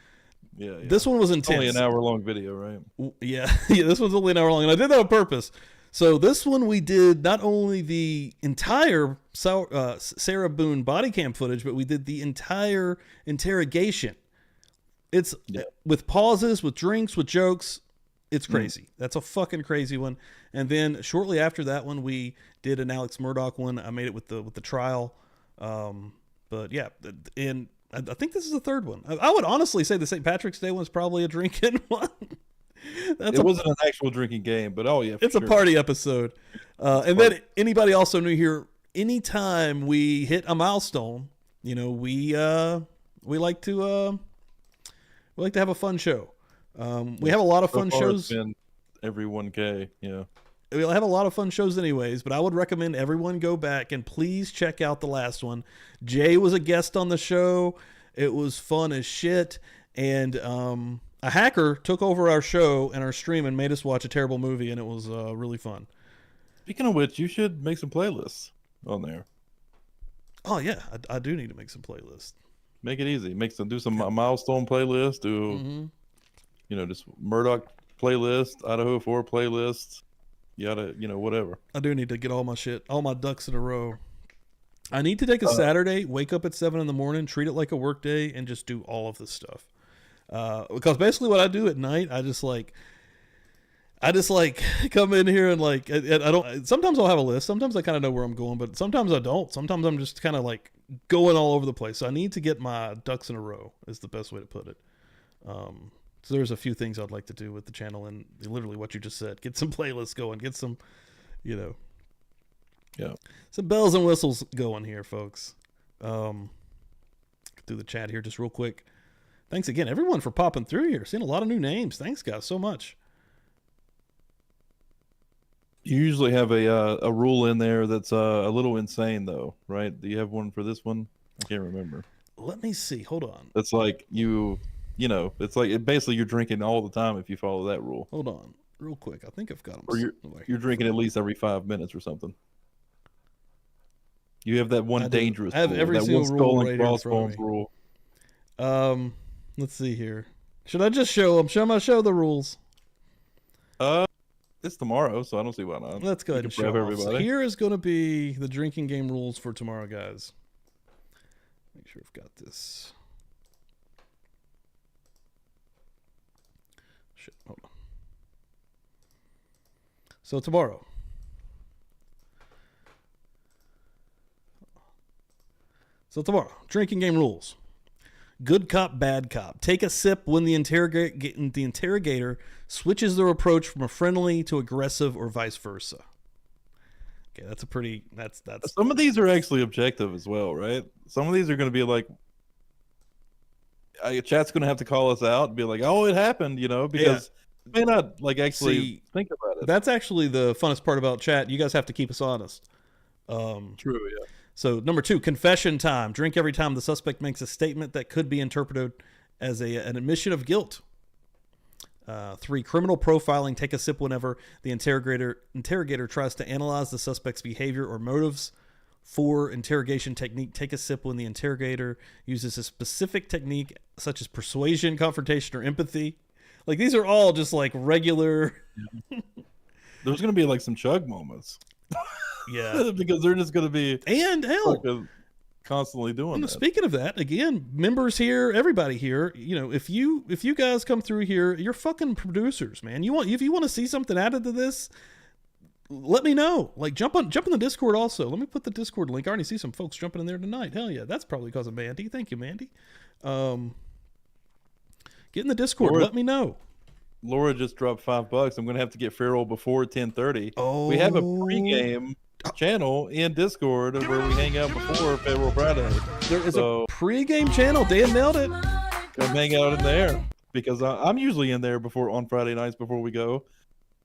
Yeah. This one was intense. Only an hour-long video, right? Yeah, this one's only an hour long, and I did that on purpose. So this one we did not only the entire Sarah Boone body cam footage, but we did the entire interrogation. It's with pauses, with drinks, with jokes. It's crazy. That's a fucking crazy one. And then shortly after that one, we did an Alex Murdaugh one. I made it with the trial. But yeah, and I think this is the third one. I would honestly say the St. Patrick's Day one's probably a drinking one. It wasn't an actual drinking game, but oh yeah, it's a party episode. And then anybody also new here, anytime we hit a milestone, you know, we like to have a fun show. We have a lot of fun shows. It's been every 1K, yeah. We'll have a lot of fun shows anyways, but I would recommend everyone go back and please check out the last one. Jay was a guest on the show. It was fun as shit. And a hacker took over our show and our stream and made us watch a terrible movie, and it was really fun. Speaking of which, you should make some playlists on there. Oh yeah, I do need to make some playlists. Make it easy. Do some milestone playlist. You know, just Murdoch playlist, Idaho 4 playlist. Whatever. I do need to get all my ducks in a row. I need to take a Saturday, wake up at 7 in the morning, treat it like a work day, and just do all of this stuff. Because basically what I do at night, I just come in here and I don't, sometimes I'll have a list. Sometimes I kind of know where I'm going, but sometimes I don't. Sometimes I'm just kind of like going all over the place. So I need to get my ducks in a row is the best way to put it. So there's a few things I'd like to do with the channel, and literally what you just said, get some playlists going, get some, some bells and whistles going here, folks. Through the chat here just real quick. Thanks again, everyone, for popping through here. Seeing a lot of new names. Thanks, guys, so much. You usually have a rule in there that's a little insane, though, right? Do you have one for this one? I can't remember. Let me see. Hold on. It's like it's like basically you're drinking all the time if you follow that rule. Hold on, real quick. I think I've got them. Or you're drinking at least every 5 minutes or something. You have that one dangerous I have rule, every that single one rule skull right and here in front of crossbones me. rule. Let's see here. Should I just show them? Show the rules. It's tomorrow, so I don't see why not. Let's go ahead and show everybody. So here is going to be the drinking game rules for tomorrow, guys. Make sure I've got this. Shit, hold on. So tomorrow. Drinking game rules. Good cop, bad cop. Take a sip when the interrogator switches their approach from a friendly to aggressive or vice versa. Okay, that's a pretty. That's. Some of these are actually objective as well, right? Some of these are going to be like, chat's going to have to call us out and be like, "Oh, it happened," because they may not like actually think about it. That's actually the funnest part about chat. You guys have to keep us honest. True. Yeah. So number 2, confession time. Drink every time the suspect makes a statement that could be interpreted as an admission of guilt. 3, criminal profiling. Take a sip whenever the interrogator tries to analyze the suspect's behavior or motives. 4, interrogation technique. Take a sip when the interrogator uses a specific technique such as persuasion, confrontation, or empathy. Like, these are all just like regular. There's going to be like some chug moments. Yeah, because they're just going to be constantly doing that. Speaking of that, again, members here, everybody here, if you guys come through here, you're fucking producers, man. If you want to see something added to this, let me know. Like, jump in the Discord also. Let me put the Discord link. I already see some folks jumping in there tonight. Hell yeah, that's probably because of Mandy. Thank you, Mandy. Get in the Discord. Let me know. Laura just dropped $5. I'm going to have to get Feral before 10:30. Oh, we have a pregame channel in Discord where we hang out before Federal Friday. There is a pregame channel. Dan nailed it. Come hang out in there because I'm usually in there on Friday nights before we go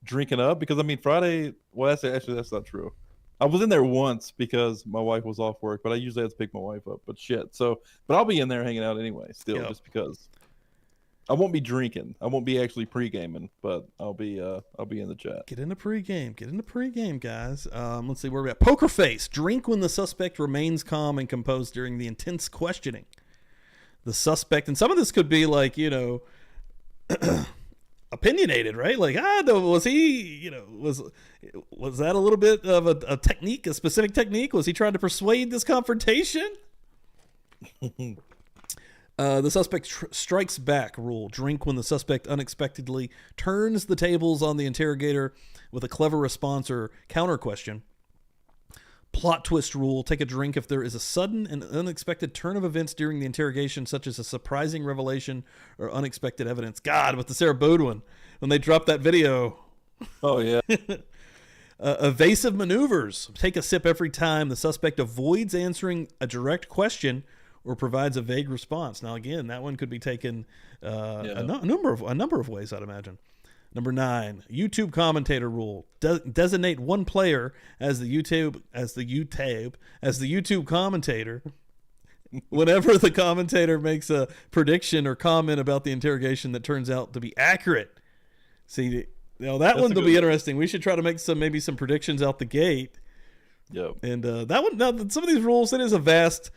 drinking up. Because I mean Friday. Well, actually that's not true. I was in there once because my wife was off work, but I usually have to pick my wife up. But shit. But I'll be in there hanging out anyway. Still, just because. I won't be drinking. I won't be actually pre-gaming, but I'll be in the chat. Get into pregame, guys. Let's see where we're at. Poker face. Drink when the suspect remains calm and composed during the intense questioning. The suspect, and some of this could be like, opinionated, right? Like, was he, was that a little bit of a technique, a specific technique? Was he trying to persuade this confrontation? The suspect strikes back rule. Drink when the suspect unexpectedly turns the tables on the interrogator with a clever response or counter question. Plot twist rule. Take a drink if there is a sudden and unexpected turn of events during the interrogation, such as a surprising revelation or unexpected evidence. God, with the Sarah Baudouin, when they dropped that video. Oh, yeah. Evasive maneuvers. Take a sip every time the suspect avoids answering a direct question or provides a vague response. Now, again, that one could be taken a number of ways, I'd imagine. Number 9, YouTube commentator rule. Designate one player as the YouTube commentator whenever the commentator makes a prediction or comment about the interrogation that turns out to be accurate. See, that one will be interesting. We should try to make maybe some predictions out the gate. Yep. And that one, now some of these rules, it is a vast.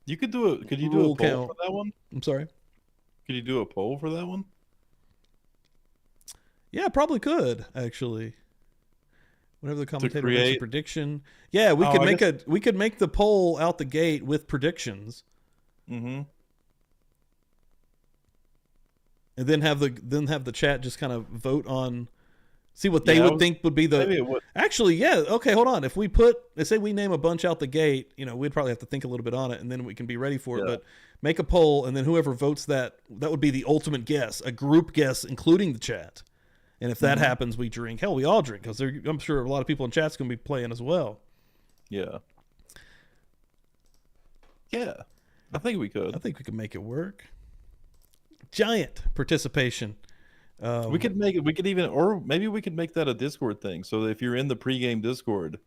Could you do a poll for that one? I'm sorry. Could you do a poll for that one? Yeah, I probably could actually. Whenever the commentator makes a prediction, yeah, we could make the poll out the gate with predictions. Mm-hmm. And then have the chat just kind of vote on, see what they would think would be the. Maybe it would. Actually, yeah. Okay, hold on. If we say we name a bunch out the gate, we'd probably have to think a little bit on it, and then we can be ready for it. But make a poll, and then whoever votes that would be the ultimate guess, a group guess, including the chat. And if that happens, we drink. Hell, we all drink because I'm sure a lot of people in chat's going to be playing as well. Yeah. Yeah. I think we could. I think we could make it work. Giant participation. We could make it. We could even, or maybe we could make that a Discord thing. So that if you're in the pregame Discord,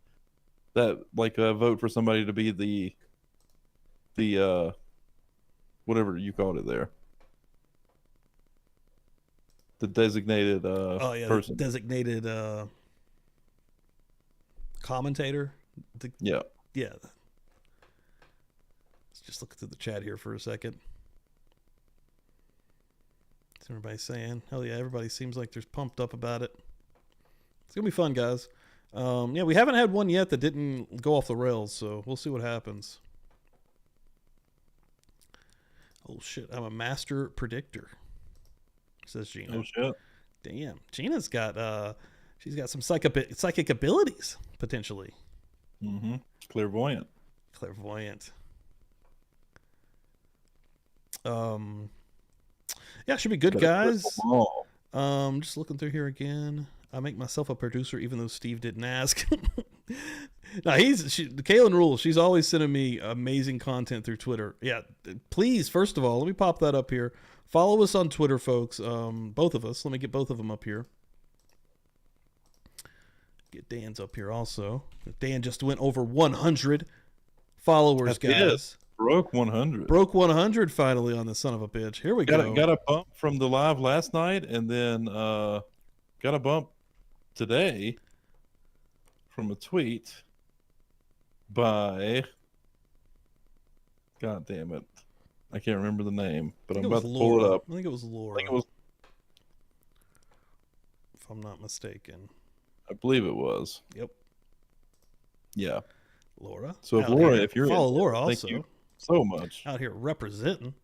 that vote for somebody to be the whatever you called it there. The designated person. The designated commentator. Yeah. Let's just look through the chat here for a second. What's everybody saying? Hell yeah, everybody seems like they're pumped up about it. It's gonna be fun, guys. We haven't had one yet that didn't go off the rails, so we'll see what happens. Oh shit, I'm a master predictor, says Gina. Oh shit. Damn. Gina's got she's got some psychic abilities, potentially. Mm-hmm. Clairvoyant. Yeah, should be good, guys. Crystal ball. Just looking through here again. I make myself a producer even though Steve didn't ask. No, Kaylin rules. She's always sending me amazing content through Twitter. Yeah, please, first of all, let me pop that up here. Follow us on Twitter, folks. Both of us. Let me get both of them up here. Get Dan's up here also. Dan just went over 100 followers, guys. Broke 100. Broke 100 finally on the son of a bitch. Here we go. Got a bump from the live last night, and then got a bump today from a tweet by, God damn it, I can't remember the name, but I'm about to pull it up. I think it was Laura. I think it was, if I'm not mistaken. I believe it was. Yep. Yeah. Laura. So if Laura, if you're follow Laura also. Thank you so much. Out here representing.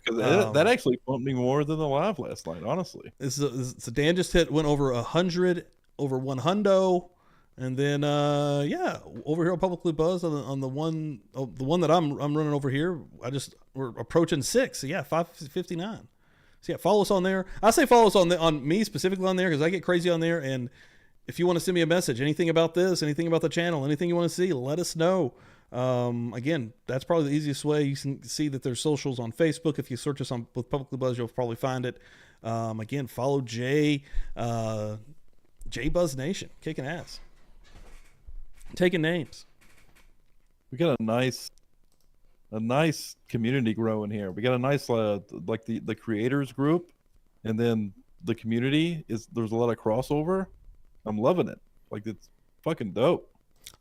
Because that actually bumped me more than the live last night, honestly. So Dan just went over 100, over 100. And then, over here on Publicly Buzzed on the one that I'm running over here, we're approaching 6. So yeah, 559. So yeah, follow us on there. I say follow us on me specifically on there because I get crazy on there. And if you want to send me a message, anything about this, anything about the channel, anything you want to see, let us know. Again, that's probably the easiest way. You can see that there's socials on Facebook. If you search us with Publicly Buzzed, you'll probably find it. Again, follow Jay Buzz Nation, kicking ass. Taking names. We got a nice community growing here. We got a nice like the creators group, and then the community there's a lot of crossover. I'm loving it. Like, it's fucking dope.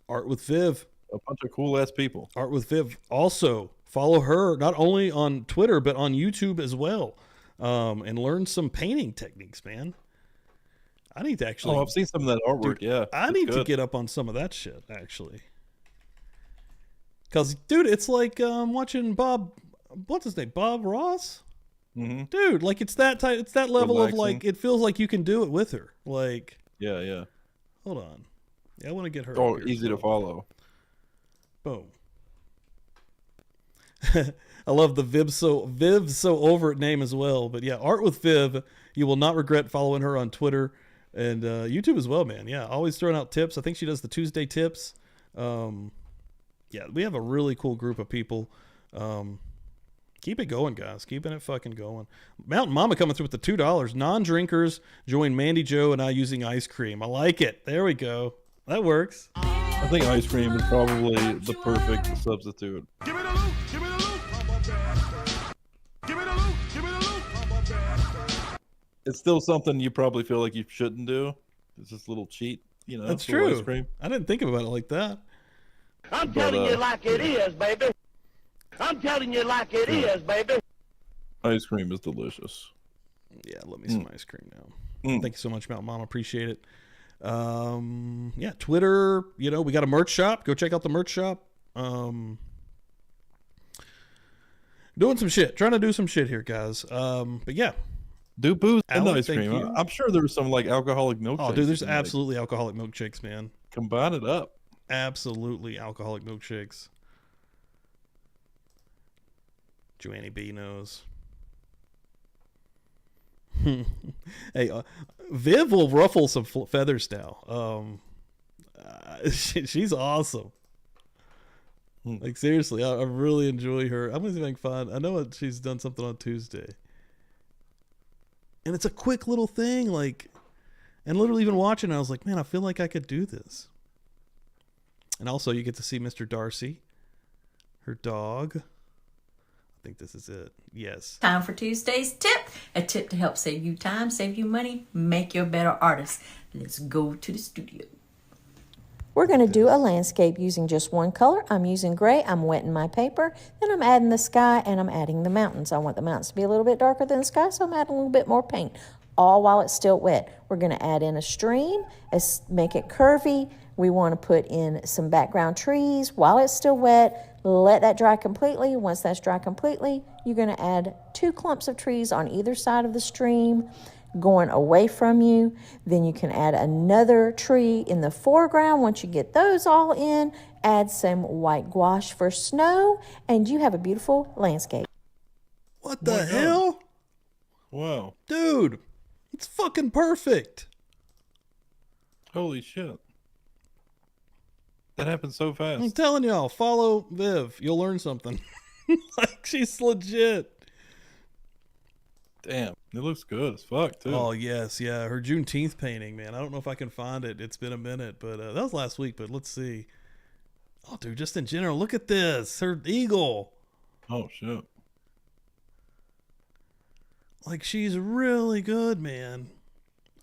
Art with Viv. A bunch of cool ass people. Art with Viv. Also follow her not only on Twitter but on YouTube as well, and learn some painting techniques, man. I need to actually. Oh, I've seen some of that artwork. Dude, yeah, I need to get up on some of that shit actually. Because, dude, it's like watching Bob. What's his name? Bob Ross. Mm-hmm. Dude, like it's that type. It's that level Relaxing. of like. It feels like you can do it with her. Like. Yeah. Hold on. Yeah, I want to get her. Oh, easy to follow. Boom. I love the Viv's so over it name as well. But yeah, Art with Viv. You will not regret following her on Twitter and YouTube as well, man. Yeah, always throwing out tips. I think she does the Tuesday tips. Yeah, we have a really cool group of people. Keep it going, guys. Keeping it fucking going. Mountain Mama coming through with the $2. Non-drinkers join Mandy Joe and I using ice cream. I like it. There we go. That works. I think ice cream is probably the perfect substitute. Give me the loot, give me the loot. Give me the loot, give me the loot. It's still something you probably feel like you shouldn't do. It's just a little cheat, That's for true. Ice cream. I didn't think about it like that. I'm telling you like it is, baby. I'm telling you like it is, baby. Ice cream is delicious. Yeah, let me some ice cream now. Thank you so much, Mountain Mama. Appreciate it. Yeah, Twitter, we got a merch shop. Go check out the merch shop. Doing some shit. Trying to do some shit here, guys. But yeah. Do booze and Alan, ice cream. you. I'm sure there's some like alcoholic milkshakes. Oh, dude, there's absolutely alcoholic milkshakes, man. Combine it up. Absolutely alcoholic milkshakes. Joannie B knows. Hey, Viv will ruffle some feathers now. She's awesome. Like, seriously, I really enjoy her. I'm going to make fun. I know she's done something on Tuesday. And it's a quick little thing, and literally even watching it, I was like, man, I feel like I could do this. And also, you get to see Mr. Darcy, her dog. I think this is it. Yes. Time for Tuesday's tip. A tip to help save you time, save you money, make you a better artist. Let's go to the studio. We're going to do a landscape using just one color. I'm using gray. I'm wetting my paper. Then I'm adding the sky and I'm adding the mountains. I want the mountains to be a little bit darker than the sky, so I'm adding a little bit more paint, all while it's still wet. We're going to add in a stream, make it curvy. We want to put in some background trees while it's still wet. Let that dry completely. Once that's dry completely, you're going to add 2 clumps of trees on either side of the stream going away from you. Then you can add another tree in the foreground. Once you get those all in, add some white gouache for snow, and you have a beautiful landscape. What the hell? Wow. Dude, it's fucking perfect. Holy shit. That happened so fast. I'm telling y'all, follow Viv. You'll learn something. Like, she's legit. Damn, it looks good as fuck, too. Oh, yes, yeah. Her Juneteenth painting, man. I don't know if I can find it. It's been a minute, but that was last week, but let's see. Oh, dude, just in general, look at this. Her eagle. Oh, shit. Like, she's really good, man.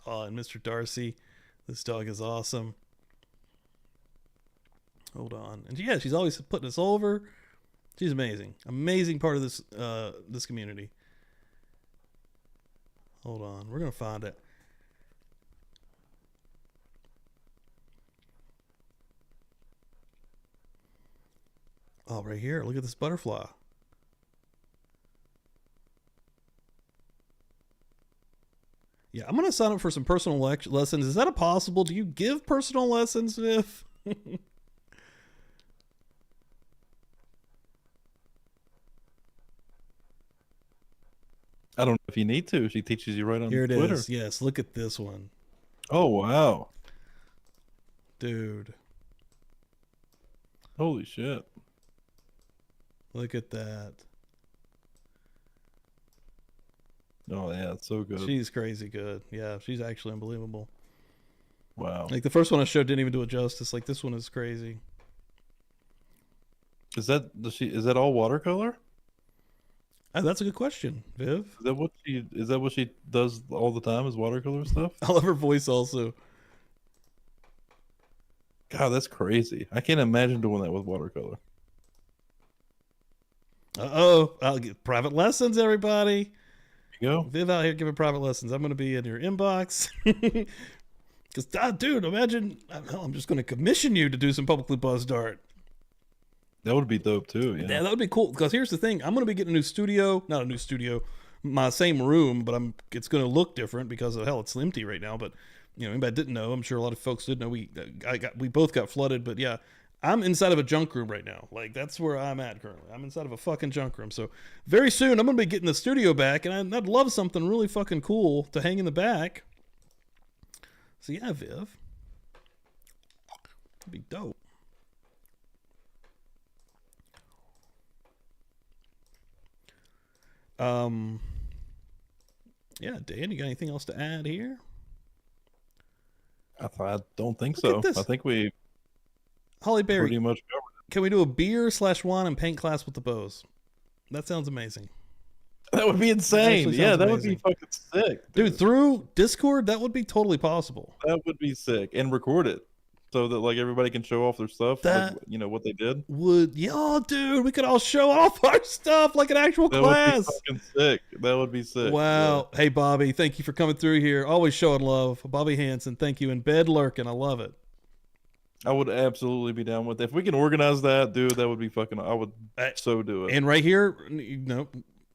Oh, and Mr. Darcy. This dog is awesome. Hold on. And yeah, she's always putting us over. She's amazing. Amazing part of this this community. Hold on. We're going to find it. Oh, right here. Look at this butterfly. Yeah, I'm going to sign up for some personal lessons. Is that a possible? Do you give personal lessons, Viv? I don't know if you need to. She teaches you right on Here it Twitter. is. Yes, look at this one. Oh, wow. Dude. Holy shit. Look at that. Oh, yeah, it's so good. She's crazy good. Yeah, she's actually unbelievable. Wow. Like, the first one I showed didn't even do it justice. Like, this one is crazy. Is that all watercolor? Oh, that's a good question, Viv. Is that what she does all the time, is watercolor stuff? I love her voice also. God, that's crazy. I can't imagine doing that with watercolor. Uh-oh. I'll get private lessons, everybody. There you go. Viv out here giving private lessons. I'm going to be in your inbox. Because, dude, imagine, I'm just going to commission you to do some publicly buzzed art. That would be dope, too. Yeah, that would be cool. Because here's the thing. I'm going to be getting a new studio. Not a new studio. My same room, but it's going to look different because of, hell, it's empty right now. But, you know, anybody didn't know. I'm sure a lot of folks didn't know. We both got flooded. But, yeah, I'm inside of a junk room right now. Like, that's where I'm at currently. I'm inside of a fucking junk room. So, very soon, I'm going to be getting the studio back. And I'd love something really fucking cool to hang in the back. So, yeah, Viv. That'd be dope. Yeah, Dan, you got anything else to add here? I don't think so. I think we Holly Berry, pretty much covered it. Can we do a beer/wine and paint class with the bows? That sounds amazing. That would be insane. Yeah, that would be fucking sick. Dude, through Discord, that would be totally possible. That would be sick. And record it so that like everybody can show off their stuff, like, you know, what they did. Dude, we could all show off our stuff like an actual class. That would be fucking sick. That would be sick. Wow. Yeah. Hey, Bobby, thank you for coming through here. Always showing love. Bobby Hansen, thank you. In bed lurking. I love it. I would absolutely be down with it. If we can organize that, dude, that would be fucking, I would so do it. And right here, you know,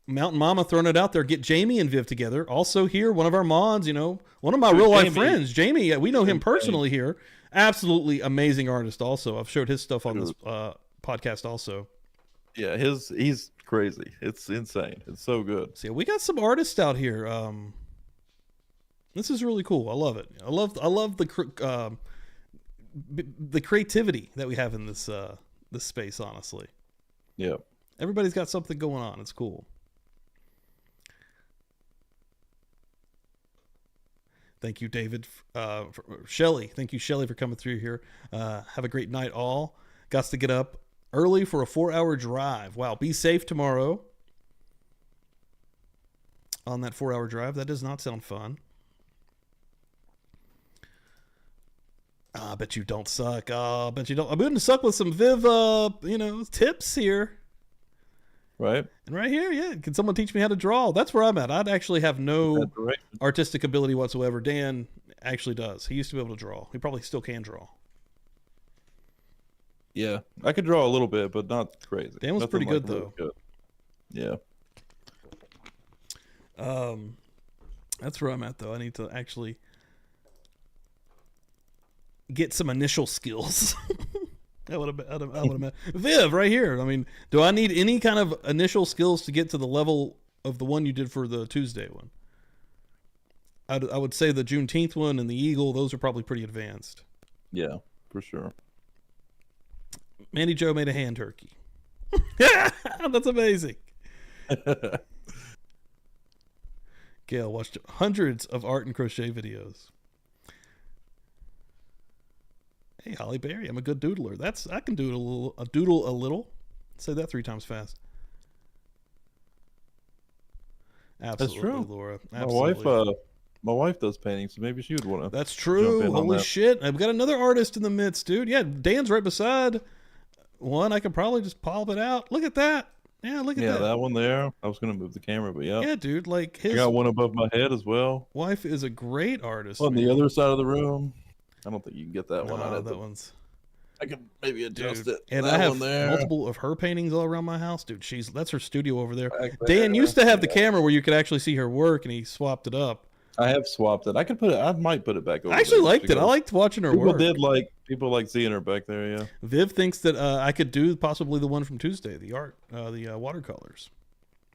Mountain Mama throwing it out there. Get Jamie and Viv together. Also here, one of our mods, you know, one of my real life friends, Jamie. We know him personally here. Absolutely amazing artist. Also, I've showed his stuff on this podcast. Also, yeah, he's crazy. It's insane. It's so good. See, we got some artists out here. This is really cool. I love it. I love the creativity that we have in this space. Honestly, yeah. Everybody's got something going on. It's cool. Thank you, David. Shelly. Thank you, Shelly, for coming through here. Have a great night, all. Got to get up early for a 4-hour drive. Wow. Be safe tomorrow on that 4-hour drive. That does not sound fun. I bet you don't suck. I bet you don't. I'm going to suck with some Viv, tips here. Right. And right here, yeah. Can someone teach me how to draw? That's where I'm at. I'd actually have no artistic ability whatsoever. Dan actually does. He used to be able to draw. He probably still can draw. Yeah. I could draw a little bit, but not crazy. Dan was pretty good, though. Good. Yeah. That's where I'm at, though. I need to actually get some initial skills. I would have met Viv right here. I mean, do I need any kind of initial skills to get to the level of the one you did for the Tuesday one. I would say the Juneteenth one and the Eagle, those are probably pretty advanced. Yeah, for sure. Mandy Joe made a hand turkey. That's amazing. Gail watched hundreds of art and crochet videos. Hey, Holly Berry, I'm a good doodler. I can doodle a little. Say that 3 times fast. Absolutely, That's true. Laura. Absolutely. My wife does painting, so maybe she would want to. That's true. Holy shit. I've got another artist in the midst, dude. Yeah, Dan's right beside one. I could probably just pop it out. Look at that. Yeah, look at that. Yeah, that one there. I was going to move the camera, but yeah. Yeah, dude. Like I got one above my head as well. Wife is a great artist. On the other side of the room. I don't think you can get that one. No, that one's... I can maybe adjust it. And that I have one there. multiple of her paintings all around my house, dude. That's her studio over there. Dan used to have the camera where you could actually see her work, and he swapped it up. I have swapped it. I might put it back over. I actually liked it. I liked watching her work. People like seeing her back there. Yeah. Viv thinks that I could do possibly the one from Tuesday, the art, the watercolors.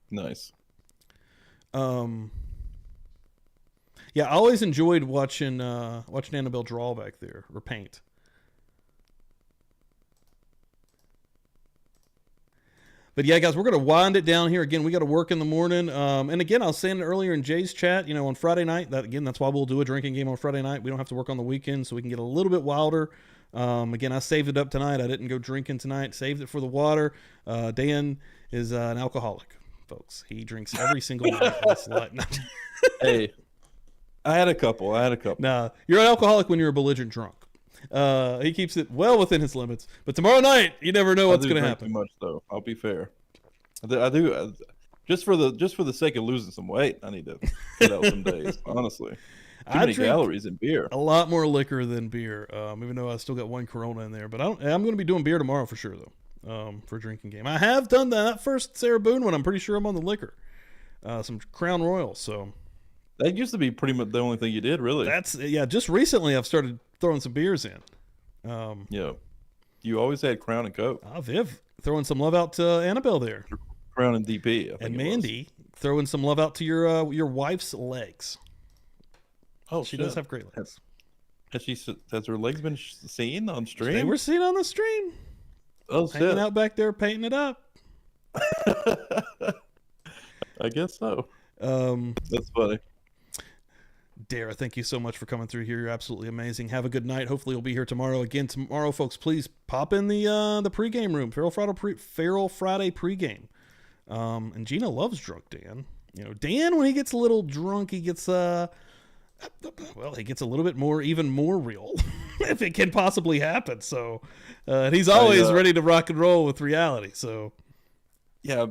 Nice. Yeah, I always enjoyed watching Annabelle draw back there or paint. But yeah, guys, we're going to wind it down here. Again, we got to work in the morning. And again, I was saying it earlier in Jay's chat, on Friday night, that's why we'll do a drinking game on Friday night. We don't have to work on the weekend, so we can get a little bit wilder. Again, I saved it up tonight. I didn't go drinking tonight. Saved it for the water. Dan is an alcoholic, folks. He drinks every single night. Hey, I had a couple. Nah, you're an alcoholic when you're a belligerent drunk. He keeps it well within his limits, but tomorrow night you never know what's going to happen. Too much though. I'll be fair. I do just for the sake of losing some weight. I need to cut out some days. Honestly, too many calories in beer. A lot more liquor than beer. Even though I still got one Corona in there, but I'm going to be doing beer tomorrow for sure though. For drinking game, I have done that first Sarah Boone one. I'm pretty sure I'm on the liquor. Some Crown Royal. So that used to be pretty much the only thing you did, really. Just recently I've started throwing some beers in. Yeah. You always had Crown and Coke. Viv throwing some love out to Annabelle there. Crown and DP. I think and Mandy throwing some love out to your wife's legs. Oh, she does have great legs. Has her legs been seen on stream? They were seen on the stream. Oh, hanging out back there painting it up. I guess so. That's funny. Dara, thank you so much for coming through here. You're absolutely amazing. Have a good night. Hopefully you'll be here tomorrow. Again, tomorrow, folks, please pop in the pregame room. Feral Friday pregame. And Gina loves drunk Dan. Dan, when he gets a little drunk, he gets he gets a little bit even more real, if it can possibly happen. So, and he's always ready to rock and roll with reality. So, yeah,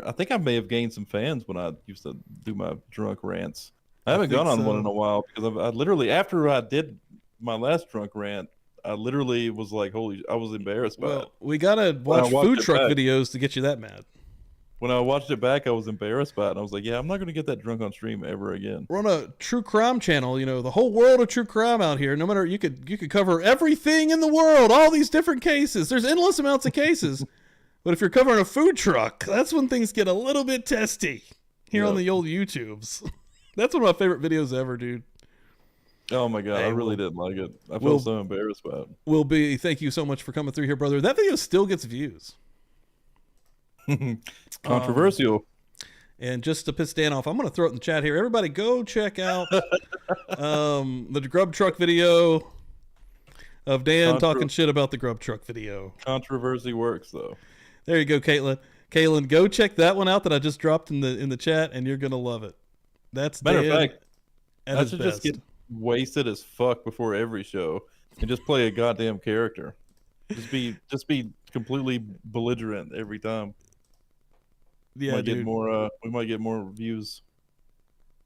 I think I may have gained some fans when I used to do my drunk rants. I haven't gone on one in a while because I literally, after I did my last drunk rant, I literally was like, I was embarrassed by it. We got to watch food truck videos to get you that mad. When I watched it back, I was embarrassed by it. And I was like, yeah, I'm not going to get that drunk on stream ever again. We're on a true crime channel, the whole world of true crime out here. No matter, you could cover everything in the world, all these different cases. There's endless amounts of cases. But if you're covering a food truck, that's when things get a little bit testy here on the old YouTubes. That's one of my favorite videos ever, dude. Oh my God, I really didn't like it. I felt so embarrassed by it. Thank you so much for coming through here, brother. That video still gets views. Controversial. And just to piss Dan off, I'm going to throw it in the chat here. Everybody go check out the grub truck video of Dan talking shit about the grub truck video. Controversy works, though. There you go, Caitlin. Caitlin, go check that one out that I just dropped in the chat, and you're going to love it. That's matter Dan of fact. I should just get wasted as fuck before every show and just play a goddamn character. Just be completely belligerent every time. Yeah, dude. We might get more views.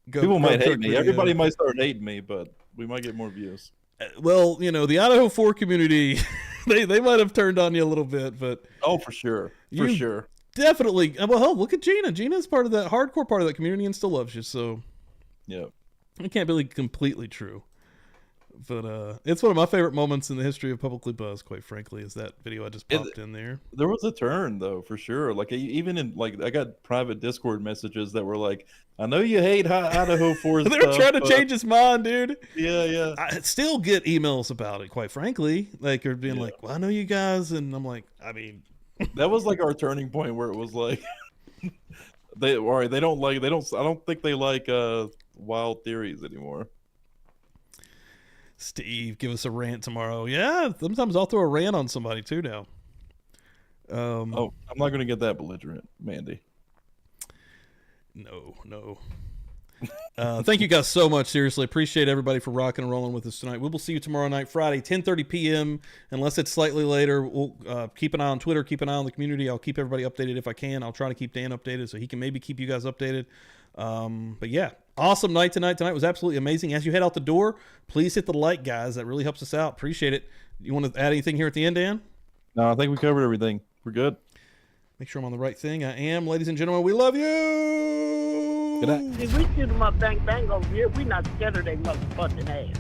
People might hate me. Everybody might start hating me, but we might get more views. Well, the Idaho 4 community, they might have turned on you a little bit, but for sure, sure. Definitely. Well, hell, look at Gina. Gina's part of that hardcore part of that community and still loves you. So, yeah, it can't be completely true. But it's one of my favorite moments in the history of Publicly Buzzed, quite frankly, is that video I just popped in there. There was a turn though, for sure. Like even in like I got private Discord messages that were like, "I know you hate Idaho for They were trying to change his mind, dude. Yeah. I still get emails about it, quite frankly. Like they're being like, "Well, I know you guys," and I'm like, I mean, that was like our turning point where it was like, I don't think they like wild theories anymore. Steve, give us a rant tomorrow. Yeah, sometimes I'll throw a rant on somebody too now. I'm not going to get that belligerent, Mandy. No. Thank you guys so much. Seriously, appreciate everybody for rocking and rolling with us tonight. We will see you tomorrow night, Friday, 10:30 p.m. Unless it's slightly later, we'll keep an eye on Twitter, keep an eye on the community. I'll keep everybody updated if I can. I'll try to keep Dan updated so he can maybe keep you guys updated. But yeah, awesome night tonight. Tonight was absolutely amazing. As you head out the door, please hit the like, guys. That really helps us out. Appreciate it. You want to add anything here at the end, Dan? No, I think we covered everything. We're good. Make sure I'm on the right thing. I am. Ladies and gentlemen, we love you. Good night. See, we shoot them up bang bang over here. We not scared of they motherfucking ass.